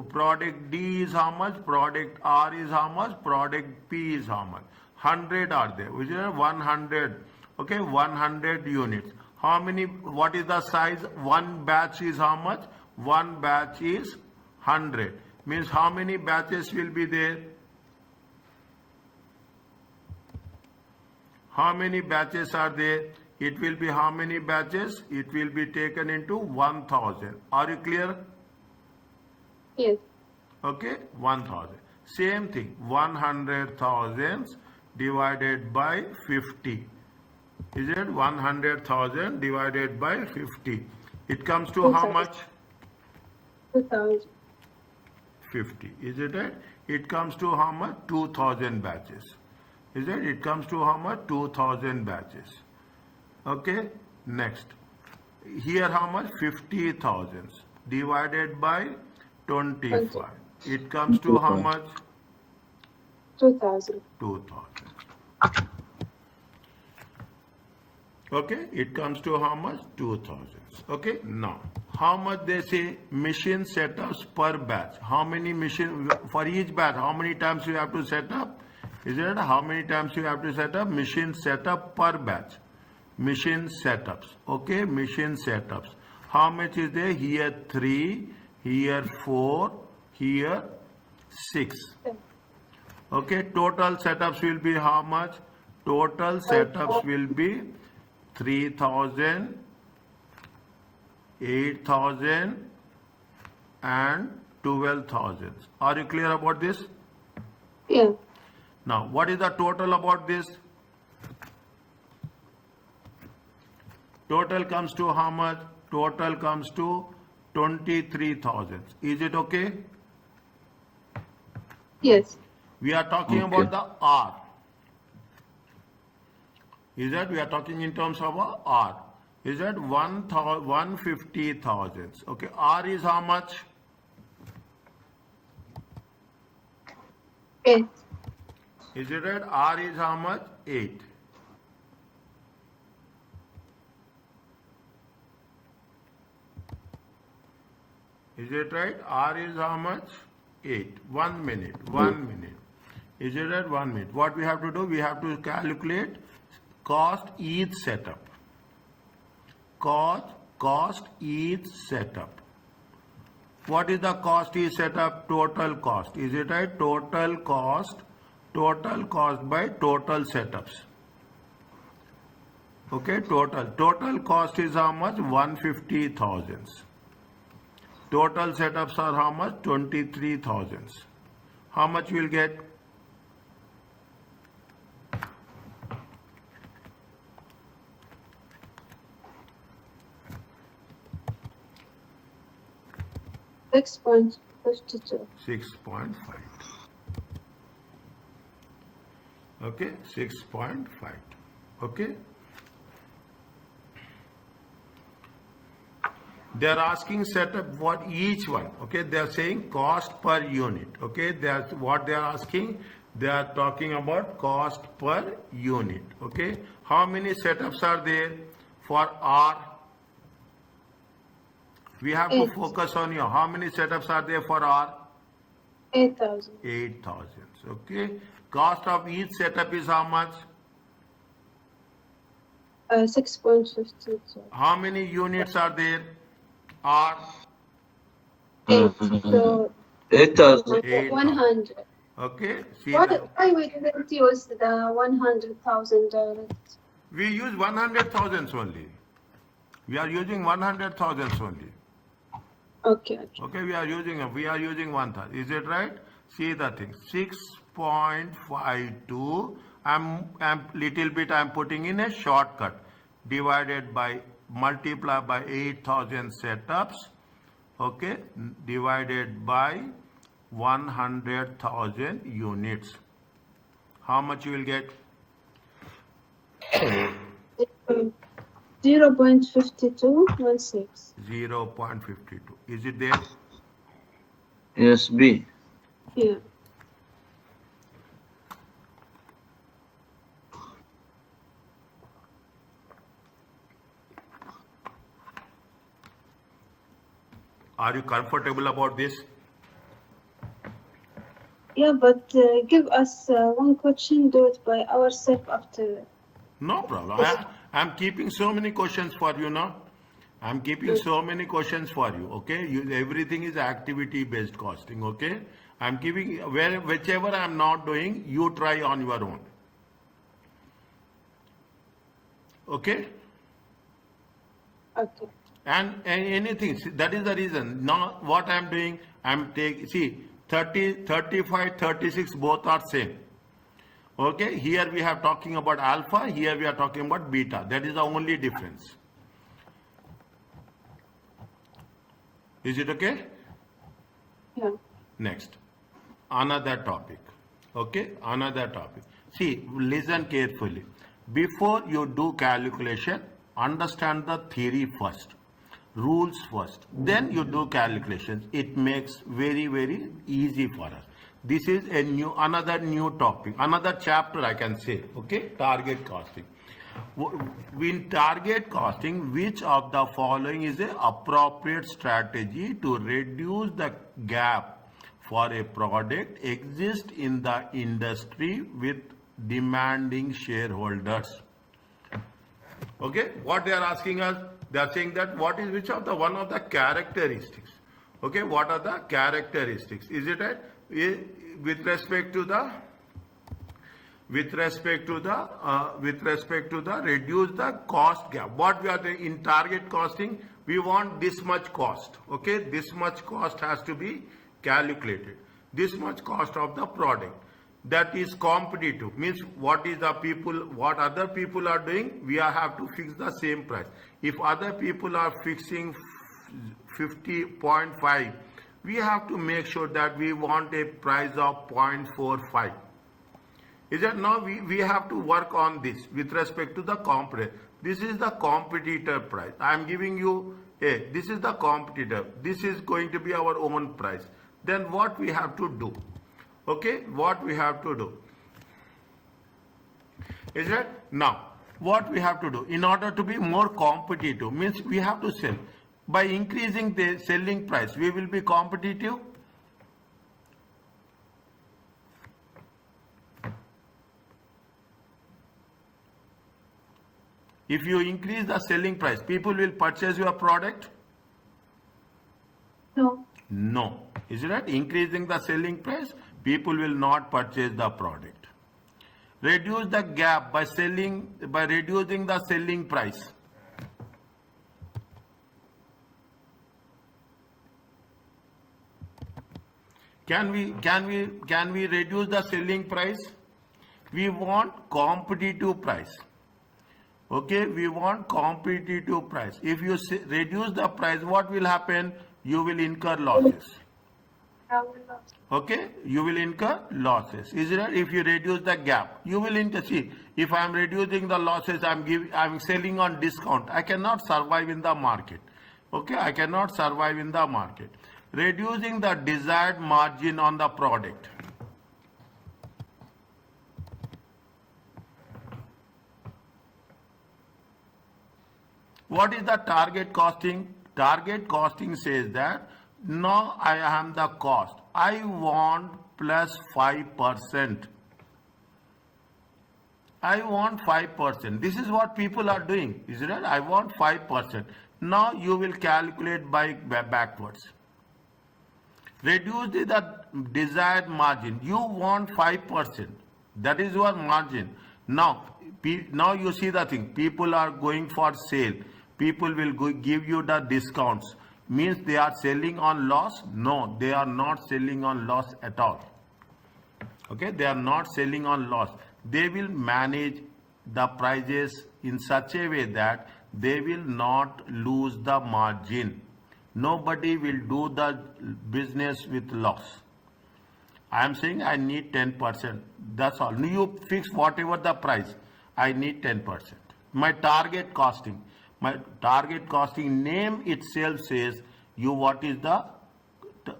product D is how much, product R is how much, product P is how much. 100 are there, which is 100. Okay, 100 units. How many, what is the size? One batch is how much? One batch is 100. Means how many batches will be there? How many batches are there? It will be how many batches? It will be taken into 1000. Are you clear? Yes. Okay, 1000. Same thing, 100,000 divided by 50. Is it 100,000 divided by 50? It comes to how 2000. much? 2000. 50. Is it right? It comes to how much? 2000 batches. Is it? It comes to how much? 2000 batches. Okay, next. Here how much? 50,000 divided by 25. It comes to how much? 2000. 2000. Okay, it comes to how much? 2000. Okay, now how much they say machine setups per batch? How many machine for each batch? How many times you have to set up? Is it how many times you have to set up? Machine setup per batch. Machine setups. Okay, machine setups. How much is there? Here 3, here 4, here 6. Okay, total setups will be how much? Total setups will be 3,000, 8,000 and 12,000. Are you clear about this? Yeah. Now, what is the total about this? Total comes to how much? Total comes to 23,000. Is it okay? Yes. We are talking Okay. about the R. Is that we are talking in terms of a R? Is that 150,000? Okay, R is how much? 8. Is it right? R is how much? 8. Is it right? R is how much? 8. 1 minute. 1 minute. Is it right? 1 minute. What we have to do? We have to calculate cost each setup. Cost each setup. What is the cost each setup? Total cost. Is it right? Total cost by total setups. Okay, total cost is how much? 150,000. Total setups are how much? 23,000. How much we'll get? $6.52. 6.5. Okay, 6.5. Okay. They are asking setup what each one. Okay, they are saying cost per unit. Okay, that's what they are asking. They are talking about cost per unit. Okay, how many setups are there for R? We have to 8. focus on you. How many setups are there for R? 8,000. 8,000. Okay, cost of each setup is how much? 6.52. How many units are there? R 8. So 8,000. 100. Okay, see Why the, we didn't use the 100,000 direct? we use 100,000 only. We are using 100,000 only. Okay. Okay, we are using 1,000. Is it right? See the thing. 6.52. I'm putting in a shortcut. Divided by, multiply by 8,000 setups. Okay, divided by 100,000 units. How much you will get? 0.5216. 0.52. Is it there? Yes, B. Yeah. Are you comfortable about this? Yeah, but give us one question, do it by ourselves after No problem. this. I'm keeping so many questions for you now. I'm keeping so many questions for you. Okay, everything is activity based costing. Okay, I'm giving whichever I'm not doing, you try on your own. Okay, Okay. and anything. That is the reason. Now what I'm doing, I'm taking. See, 30, 35, 36 both are same. Okay, here we have talking about alpha. Here we are talking about beta. That is the only difference. Is it okay? Yeah. Next, another topic. Okay, another topic. See, listen carefully. Before you do calculation, understand the theory first, rules first. Then you do calculations. It makes very easy for us. This is another new topic, another chapter I can say. Okay, target costing. In target costing, which of the following is an appropriate strategy to reduce the gap for a product exist in the industry with demanding shareholders? Okay, what they are asking us, they are saying that what is which of the one of the characteristics? Okay, what are the characteristics? Is it a, with respect to the reduce the cost gap? What we are doing in target costing, we want this much cost. Okay, this much cost has to be calculated. This much cost of the product that is competitive, means what other people are doing, we have to fix the same price. If other people are fixing 50.5, we have to make sure that we want a price of 0.45. Is that now we have to work on this with respect to the competitor. This is the competitor price. I am giving you this is the competitor. This is going to be our own price. Then what we have to do? Okay, what we have to do? Is that now what we have to do in order to be more competitive means we have to sell. By increasing the selling price, we will be competitive. If you increase the selling price, people will purchase your product? No. No. Is it right? Increasing the selling price, people will not purchase the product. Reduce the gap by reducing the selling price. Can we reduce the selling price? We want competitive price. Okay, we want competitive price. If you reduce the price, what will happen? You will incur losses. Okay, you will incur losses. Is it right? If you reduce the gap, you will incur. See, if I am reducing the losses, I'm selling on discount. I cannot survive in the market. Okay, I cannot survive in the market. Reducing the desired margin on the product. What is the target costing? Target costing says that now I am the cost. I want plus 5%. I want 5%. This is what people are doing. Is it right? I want 5%. Now you will calculate by backwards. Reduce the desired margin. You want 5%. That is your margin. Now you see the thing. People are going for sale. People will give you the discounts. Means they are selling on loss? No, they are not selling on loss at all. Okay, they are not selling on loss. They will manage the prices in such a way that they will not lose the margin. Nobody will do the business with loss. I am saying I need 10%. That's all. You fix whatever the price. I need 10%. My target costing. My target costing name itself says you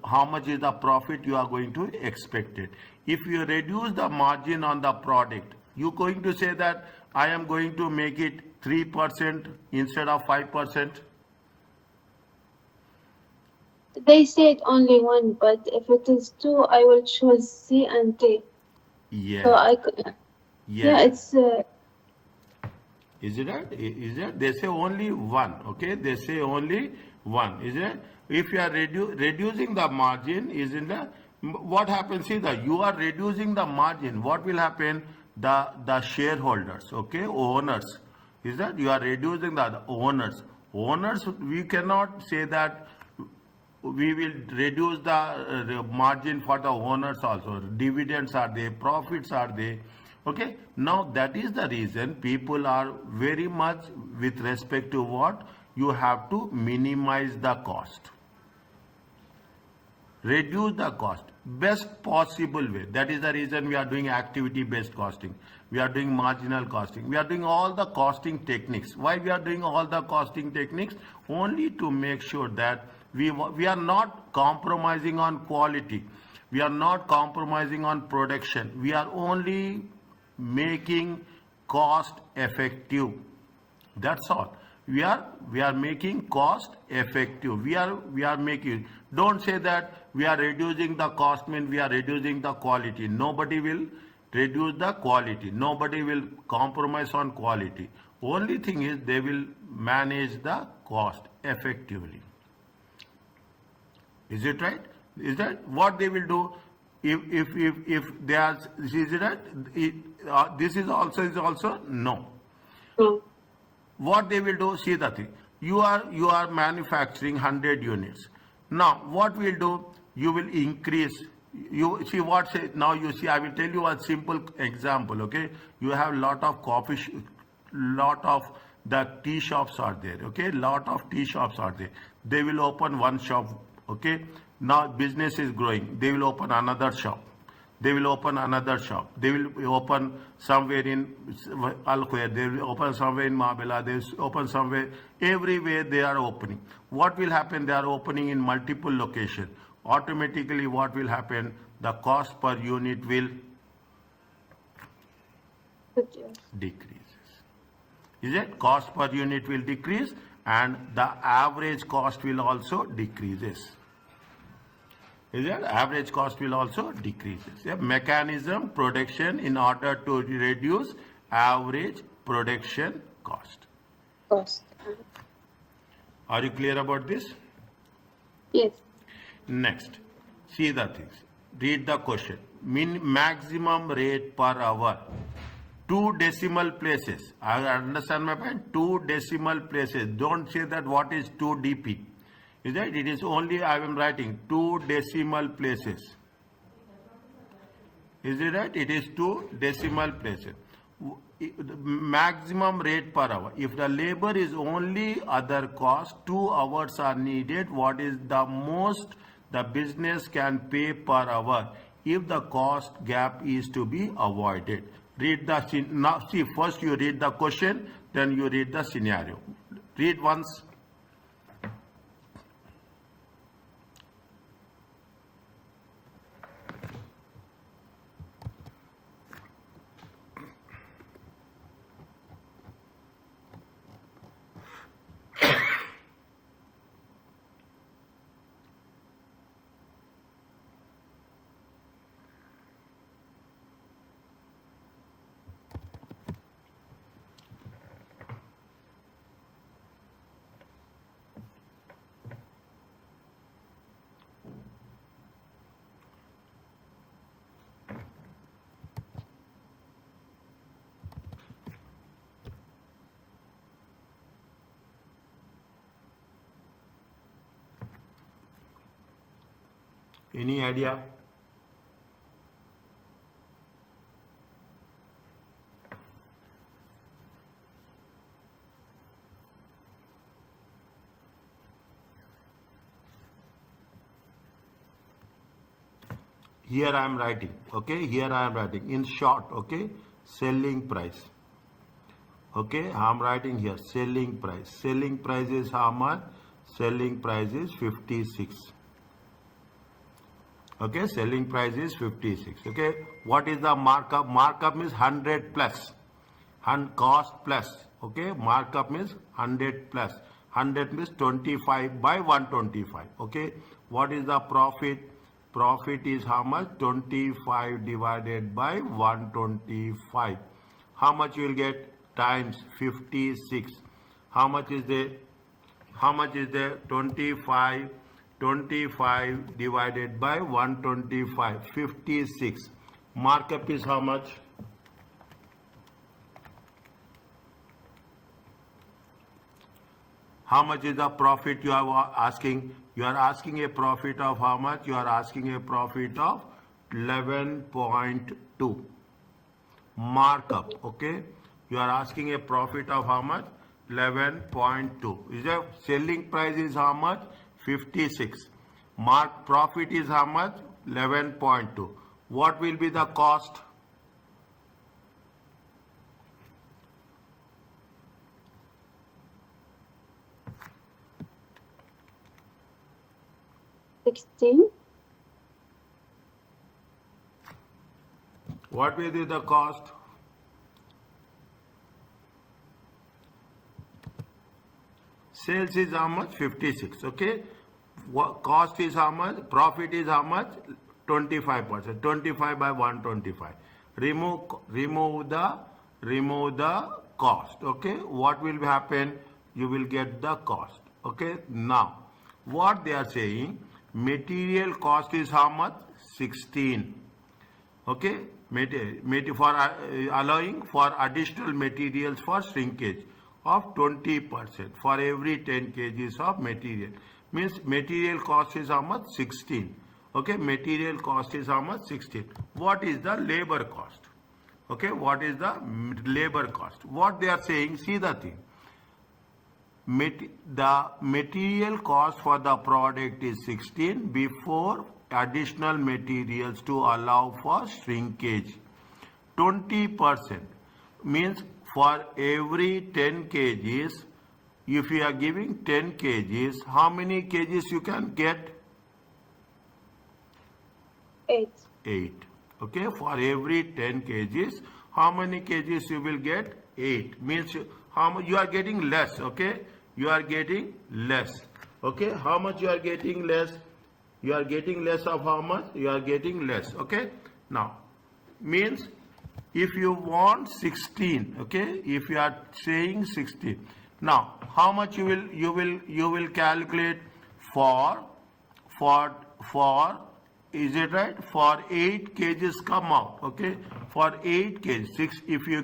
how much is the profit you are going to expect it. If you reduce the margin on the product, you're going to say that I am going to make it 3% instead of 5%. They said only one, but if it is two, I will choose C and D. So Yes, I could, yeah, yes. it's Is it right? Is it? They say only one. Okay, they say only one. Is it? If you are reducing the margin, isn't it? What happens? See that you are reducing the margin. What will happen? The shareholders, okay, owners. Is that you are reducing the owners? Owners, we cannot say that we will reduce the margin for the owners also. Dividends are there, profits are there. Okay, now that is the reason people are very much with respect to what you have to minimize the cost, reduce the cost best possible way. That is the reason we are doing activity based costing, we are doing marginal costing, we are doing all the costing techniques. Why we are doing all the costing techniques? Only to make sure that we are not compromising on quality, we are not compromising on production, we are only making cost effective. That's all. We are making cost effective. We are making. Don't say that we are reducing the cost means we are reducing the quality. Nobody will reduce the quality. Nobody will compromise on quality. Only thing is they will manage the cost effectively. Is it right? Is that what they will do? If they are, is it right? This is also no. no. What they will do, see the thing, you are manufacturing 100 units. Now what will do, you will increase, you see what say, now you see, I will tell you a simple example. Okay, you have lot of lot of the tea shops are there. Okay, lot of tea shops are there, they will open one shop. Okay, now business is growing, they will open another shop, they will open another shop, they will open somewhere in Al Khair, they will open somewhere in Mabela, they will open somewhere, everywhere they are opening. What will happen? They are opening in multiple locations. Automatically what will happen? The cost per unit will Yes. decrease. Is it? Cost per unit will decrease and the average cost will also decreases. Is it? Average cost will also decreases. A mechanism production in order to reduce average production cost. Cost. Are you clear about this? Yes. Next, see the things. Read the question. Maximum rate per hour. 2 decimal places. I understand my point. 2 decimal places. Don't say that what is 2 dp. Is that? It is only I am writing 2 decimal places. Is it right? It is 2 decimal places. The maximum rate per hour. If the labor is only other cost, 2 hours are needed. What is the most the business can pay per hour if the cost gap is to be avoided? Read the, now see, first you read the question, then you read the scenario. Read once. Any idea? Here I am writing, okay, here I am writing in short, okay, selling price. Okay, I am writing here selling price. Selling price is how much? Selling price is 56. Okay, selling price is 56. Okay, what is the markup? Markup means 100 plus, cost plus. Okay, markup means 100 plus. 100 means 25 by 125. Okay, What is the profit? Profit is how much? 25 divided by 125. How much you will get? Times 56. How much is there? How much is there? 25 divided by 125, 56. Markup is how much? How much is the profit you are asking? You are asking a profit of how much? You are asking a profit of 11.2. Markup, okay? You are asking a profit of how much? 11.2. Is the selling price is how much? 56. Profit is how much? 11.2. What will be the cost? What will be the cost? Sales is how much? 56. Okay. Cost is how much? Profit is how much? 25%. 25 by 125. Remove the cost. Okay. What will happen? You will get the cost. Okay. Now, what they are saying, material cost is how much? 16. Okay. For allowing for additional materials for shrinkage of 20% for every 10 kgs of material. Means material cost is how much? 16. Okay, material cost is how much? 16. What is the labor cost? Okay, what is the labor cost? What they are saying, see the thing. The material cost for the product is 16 before additional materials to allow for shrinkage. 20% means for every 10 kgs, if you are giving 10 kgs, how many kgs you can get? 8. 8. Okay, for every 10 kgs, how many kgs you will get? 8. Means how much you are getting less. Okay, you are getting less. Okay, how much you are getting less? You are getting less of how much? You are getting less. Okay, now means if you want 16, okay, if you are saying 16, now how much you will calculate for is it right? For 8 kgs come out. Okay, for 8 kgs, 6 if you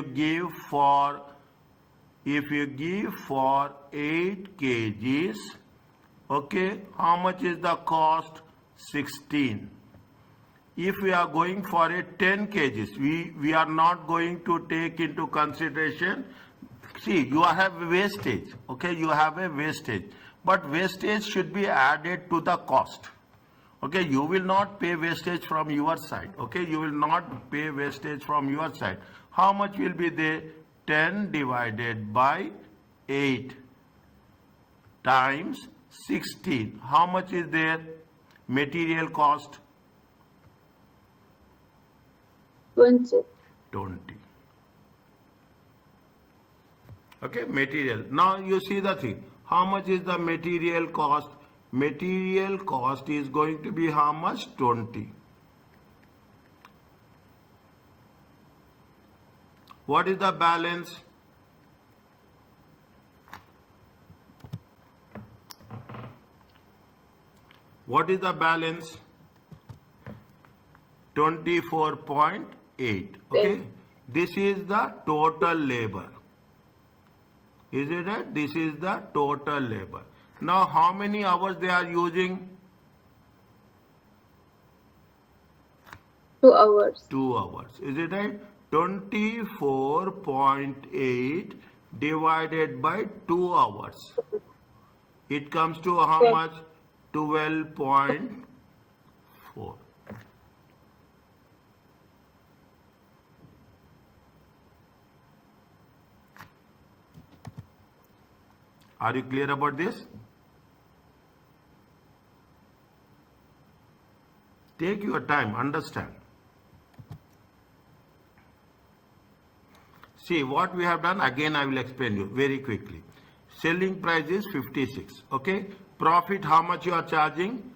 give for 8 kgs, okay, how much is the cost? 16. If we are going for a 10 kgs, we are not going to take into consideration. See, you have wastage. Okay, you have a wastage, but wastage should be added to the cost. Okay, you will not pay wastage from your side. Okay, you will not pay wastage from your side. How much will be there? 10 divided by 8 times 16. How much is there? Material cost? 20. 20. Okay, material. Now you see the thing. How much is the material cost? Material cost is going to be how much? 20. What is the balance? What is the balance? 24.8. Okay, this is the total labor. Is it right? This is the total labor. Now how many hours they are using? 2 hours. 2 hours. Is it right? 24.8 divided by 2 hours. It comes to how much? 12.4. Are you clear about this? Take your time, understand. See what we have done, again I will explain you very quickly. Selling price is 56, okay? Profit, how much you are charging?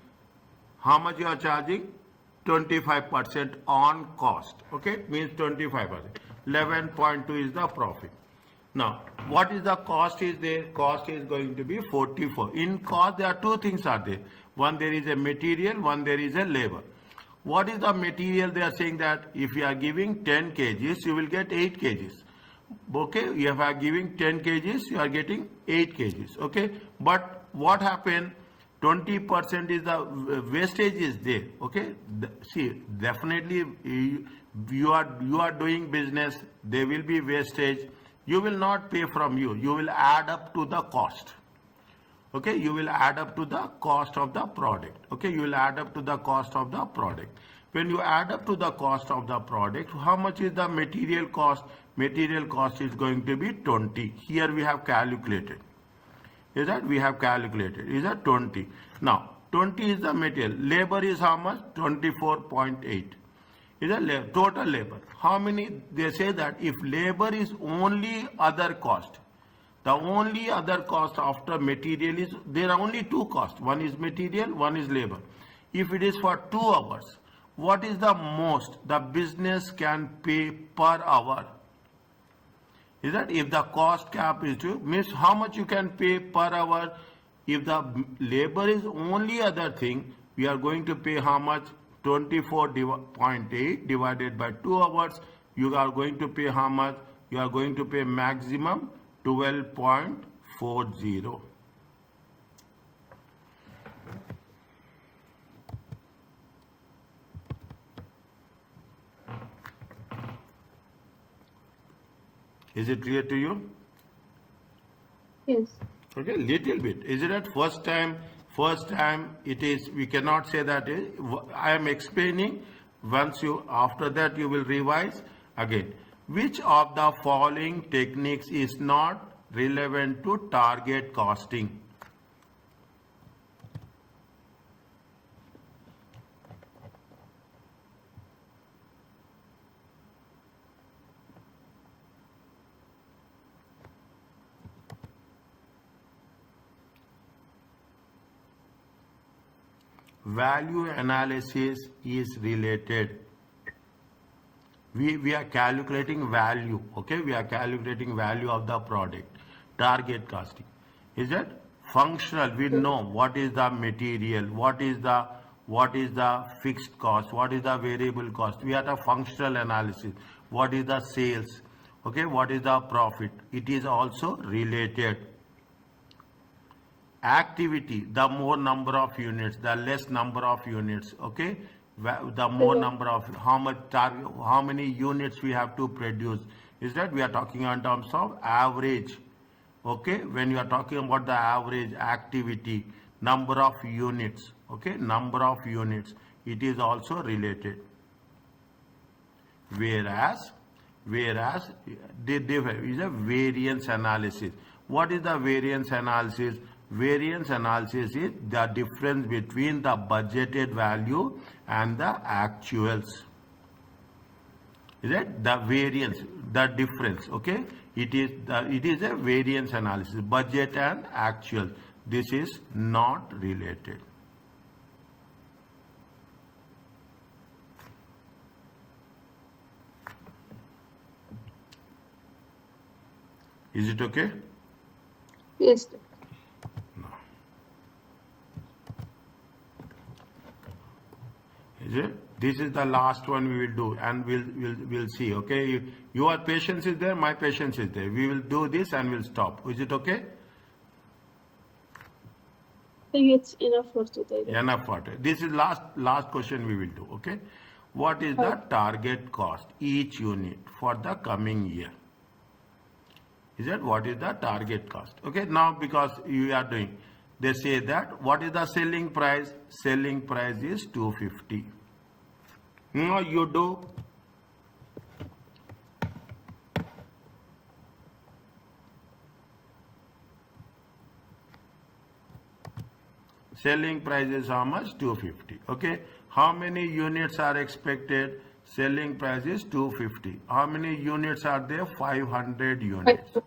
How much you are charging? 25% on cost. Okay, means 25%. 11.2 is the profit. Now, what is the cost is there? Cost is going to be 44. In cost, there are two things are there. One, there is a material, one, there is a labor. What is the material? They are saying that if you are giving 10 kgs, you will get 8 kgs. Okay, if you are giving 10 kgs, you are getting 8 kgs. Okay, but what happened? 20% is the wastage is there. Okay, see, definitely you are doing business. There will be wastage. You will not pay from you. You will add up to the cost. Okay, you will add up to the cost of the product. Okay, you will add up to the cost of the product. When you add up to the cost of the product, how much is the material cost? Material cost is going to be 20. Here we have calculated. Is that we have calculated? Is that 20? Now 20 is the material. Labor is how much? 24.8. Is a total labor. How many? They say that if labor is only other cost, the only other cost after material is, there are only two costs. One is material, one is labor. If it is for 2 hours, what is the most the business can pay per hour? Is that if the cost cap is to, means how much you can pay per hour? If the labor is only other thing, we are going to pay how much? 24.8 divided by 2 hours. You are going to pay how much? You are going to pay maximum 12.40. Is it clear to you? Yes. Okay, little bit. Is it at first time? First time it is, we cannot say that I am explaining. Once you, after that you will revise again. Which of the following techniques is not relevant to target costing? Value analysis is related. We are calculating value. Okay, we are calculating value of the product. Target costing. Is it functional? We know what is the material, what is the fixed cost, what is the variable cost. We are the functional analysis. What is the sales? Okay, what is the profit? It is also related. Activity, the more number of units, the less number of units. Okay, the more number of, how much target, how many units we have to produce. Is that we are talking in terms of average. Okay, when you are talking about the average activity, number of units. Okay, number of units, it is also related. Whereas the difference is a variance analysis. What is the variance analysis? Variance analysis is the difference between the budgeted value and the actuals. Is it the variance, the difference? Okay, it is a variance analysis, budget and actual. This is not related. Is it okay? Yes. Is it? This is the last one we will do, and we'll see. Okay, your patience is there, my patience is there. We will do this and we'll stop. Is it okay? I think it's enough for today. Enough for today. This is last question we will do. Okay, what is the target cost each unit for the coming year? Is that what is the target cost? Okay, now because you are doing, they say that what is the selling price? Selling price is 250. No, you do. Selling price is how much? 250. Okay. How many units are expected? Selling price is 250. How many units are there? 500 units.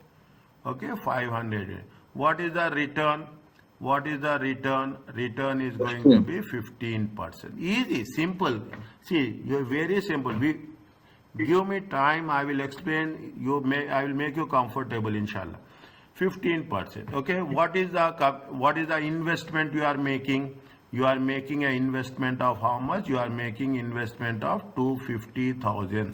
Okay, 500. What is the return? What is the return? Return is going to be 15%. Easy, simple. See, you're very simple. Give me time, I will explain. I will make you comfortable, inshallah. 15%. Okay, what is the investment you are making? You are making an investment of how much? You are making investment of 250,000.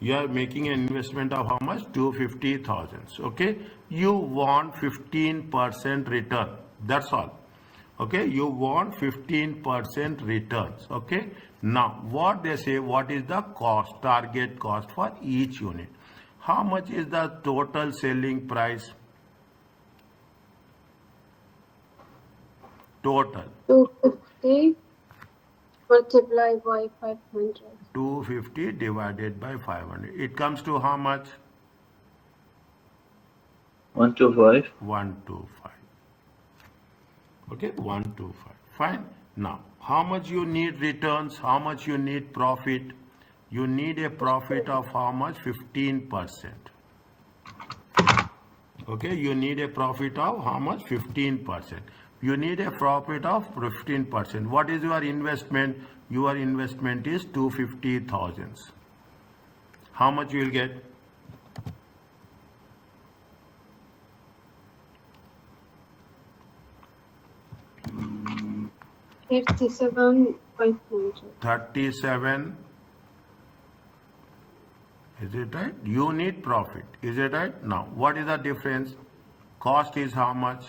You are making an investment of how much? 250,000. Okay, you want 15% return. That's all. Okay, you want 15% returns. Okay, now what they say, what is the cost, target cost for each unit? How much is the total selling price? Total 250 multiplied by 500. 250 divided by 500. It comes to how much? 125. 125. Okay, 125. Fine. Now, how much you need returns? How much you need profit? You need a profit of how much? 15%. Okay, you need a profit of how much? 15%. You need a profit of 15%. What is your investment? Your investment is 250,000. How much you will get? 37,500. 37. Is it right? You need profit. Is it right? Now, what is the difference? Cost is how much?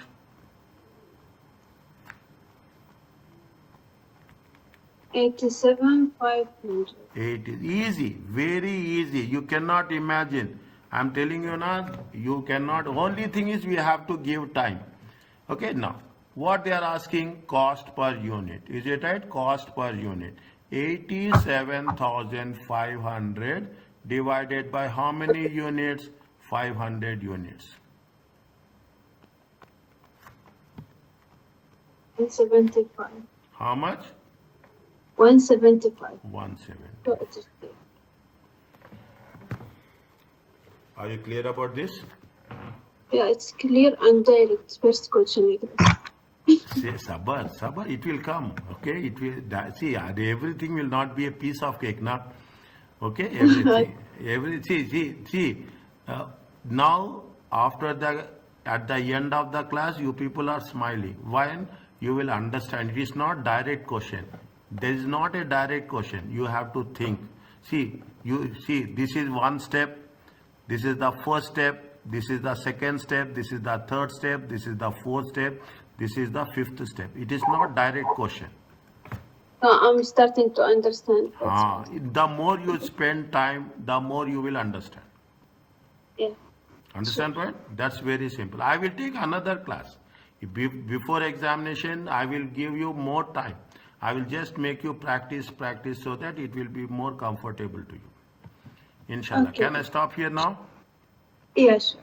87,500. It is easy, very easy. You cannot imagine. I'm telling you now, you cannot. Only thing is we have to give time. Okay, now, what they are asking, cost per unit. Is it right? Cost per unit. 87,500 divided by how many units? 500 units. 175. How much? 175. 170. So it is clear. Are you clear about this? Yeah, it's clear and direct. First question. Say sabar, it will come. Okay, it will. See, everything will not be a piece of cake, na. Okay, everything. See. Now after at the end of the class, you people are smiling. Why? You will understand. It is not direct question. There is not a direct question. You have to think. See, this is one step. This is the first step. This is the second step. This is the third step. This is the fourth step. This is the fifth step. It is not direct question. I'm starting to understand. The more you spend time, the more you will understand. Yeah. Understand, right? That's very simple. I will take another class. Before examination, I will give you more time. I will just make you practice so that it will be more comfortable to you. Inshallah. Okay. Can I stop here now? Yeah, sure.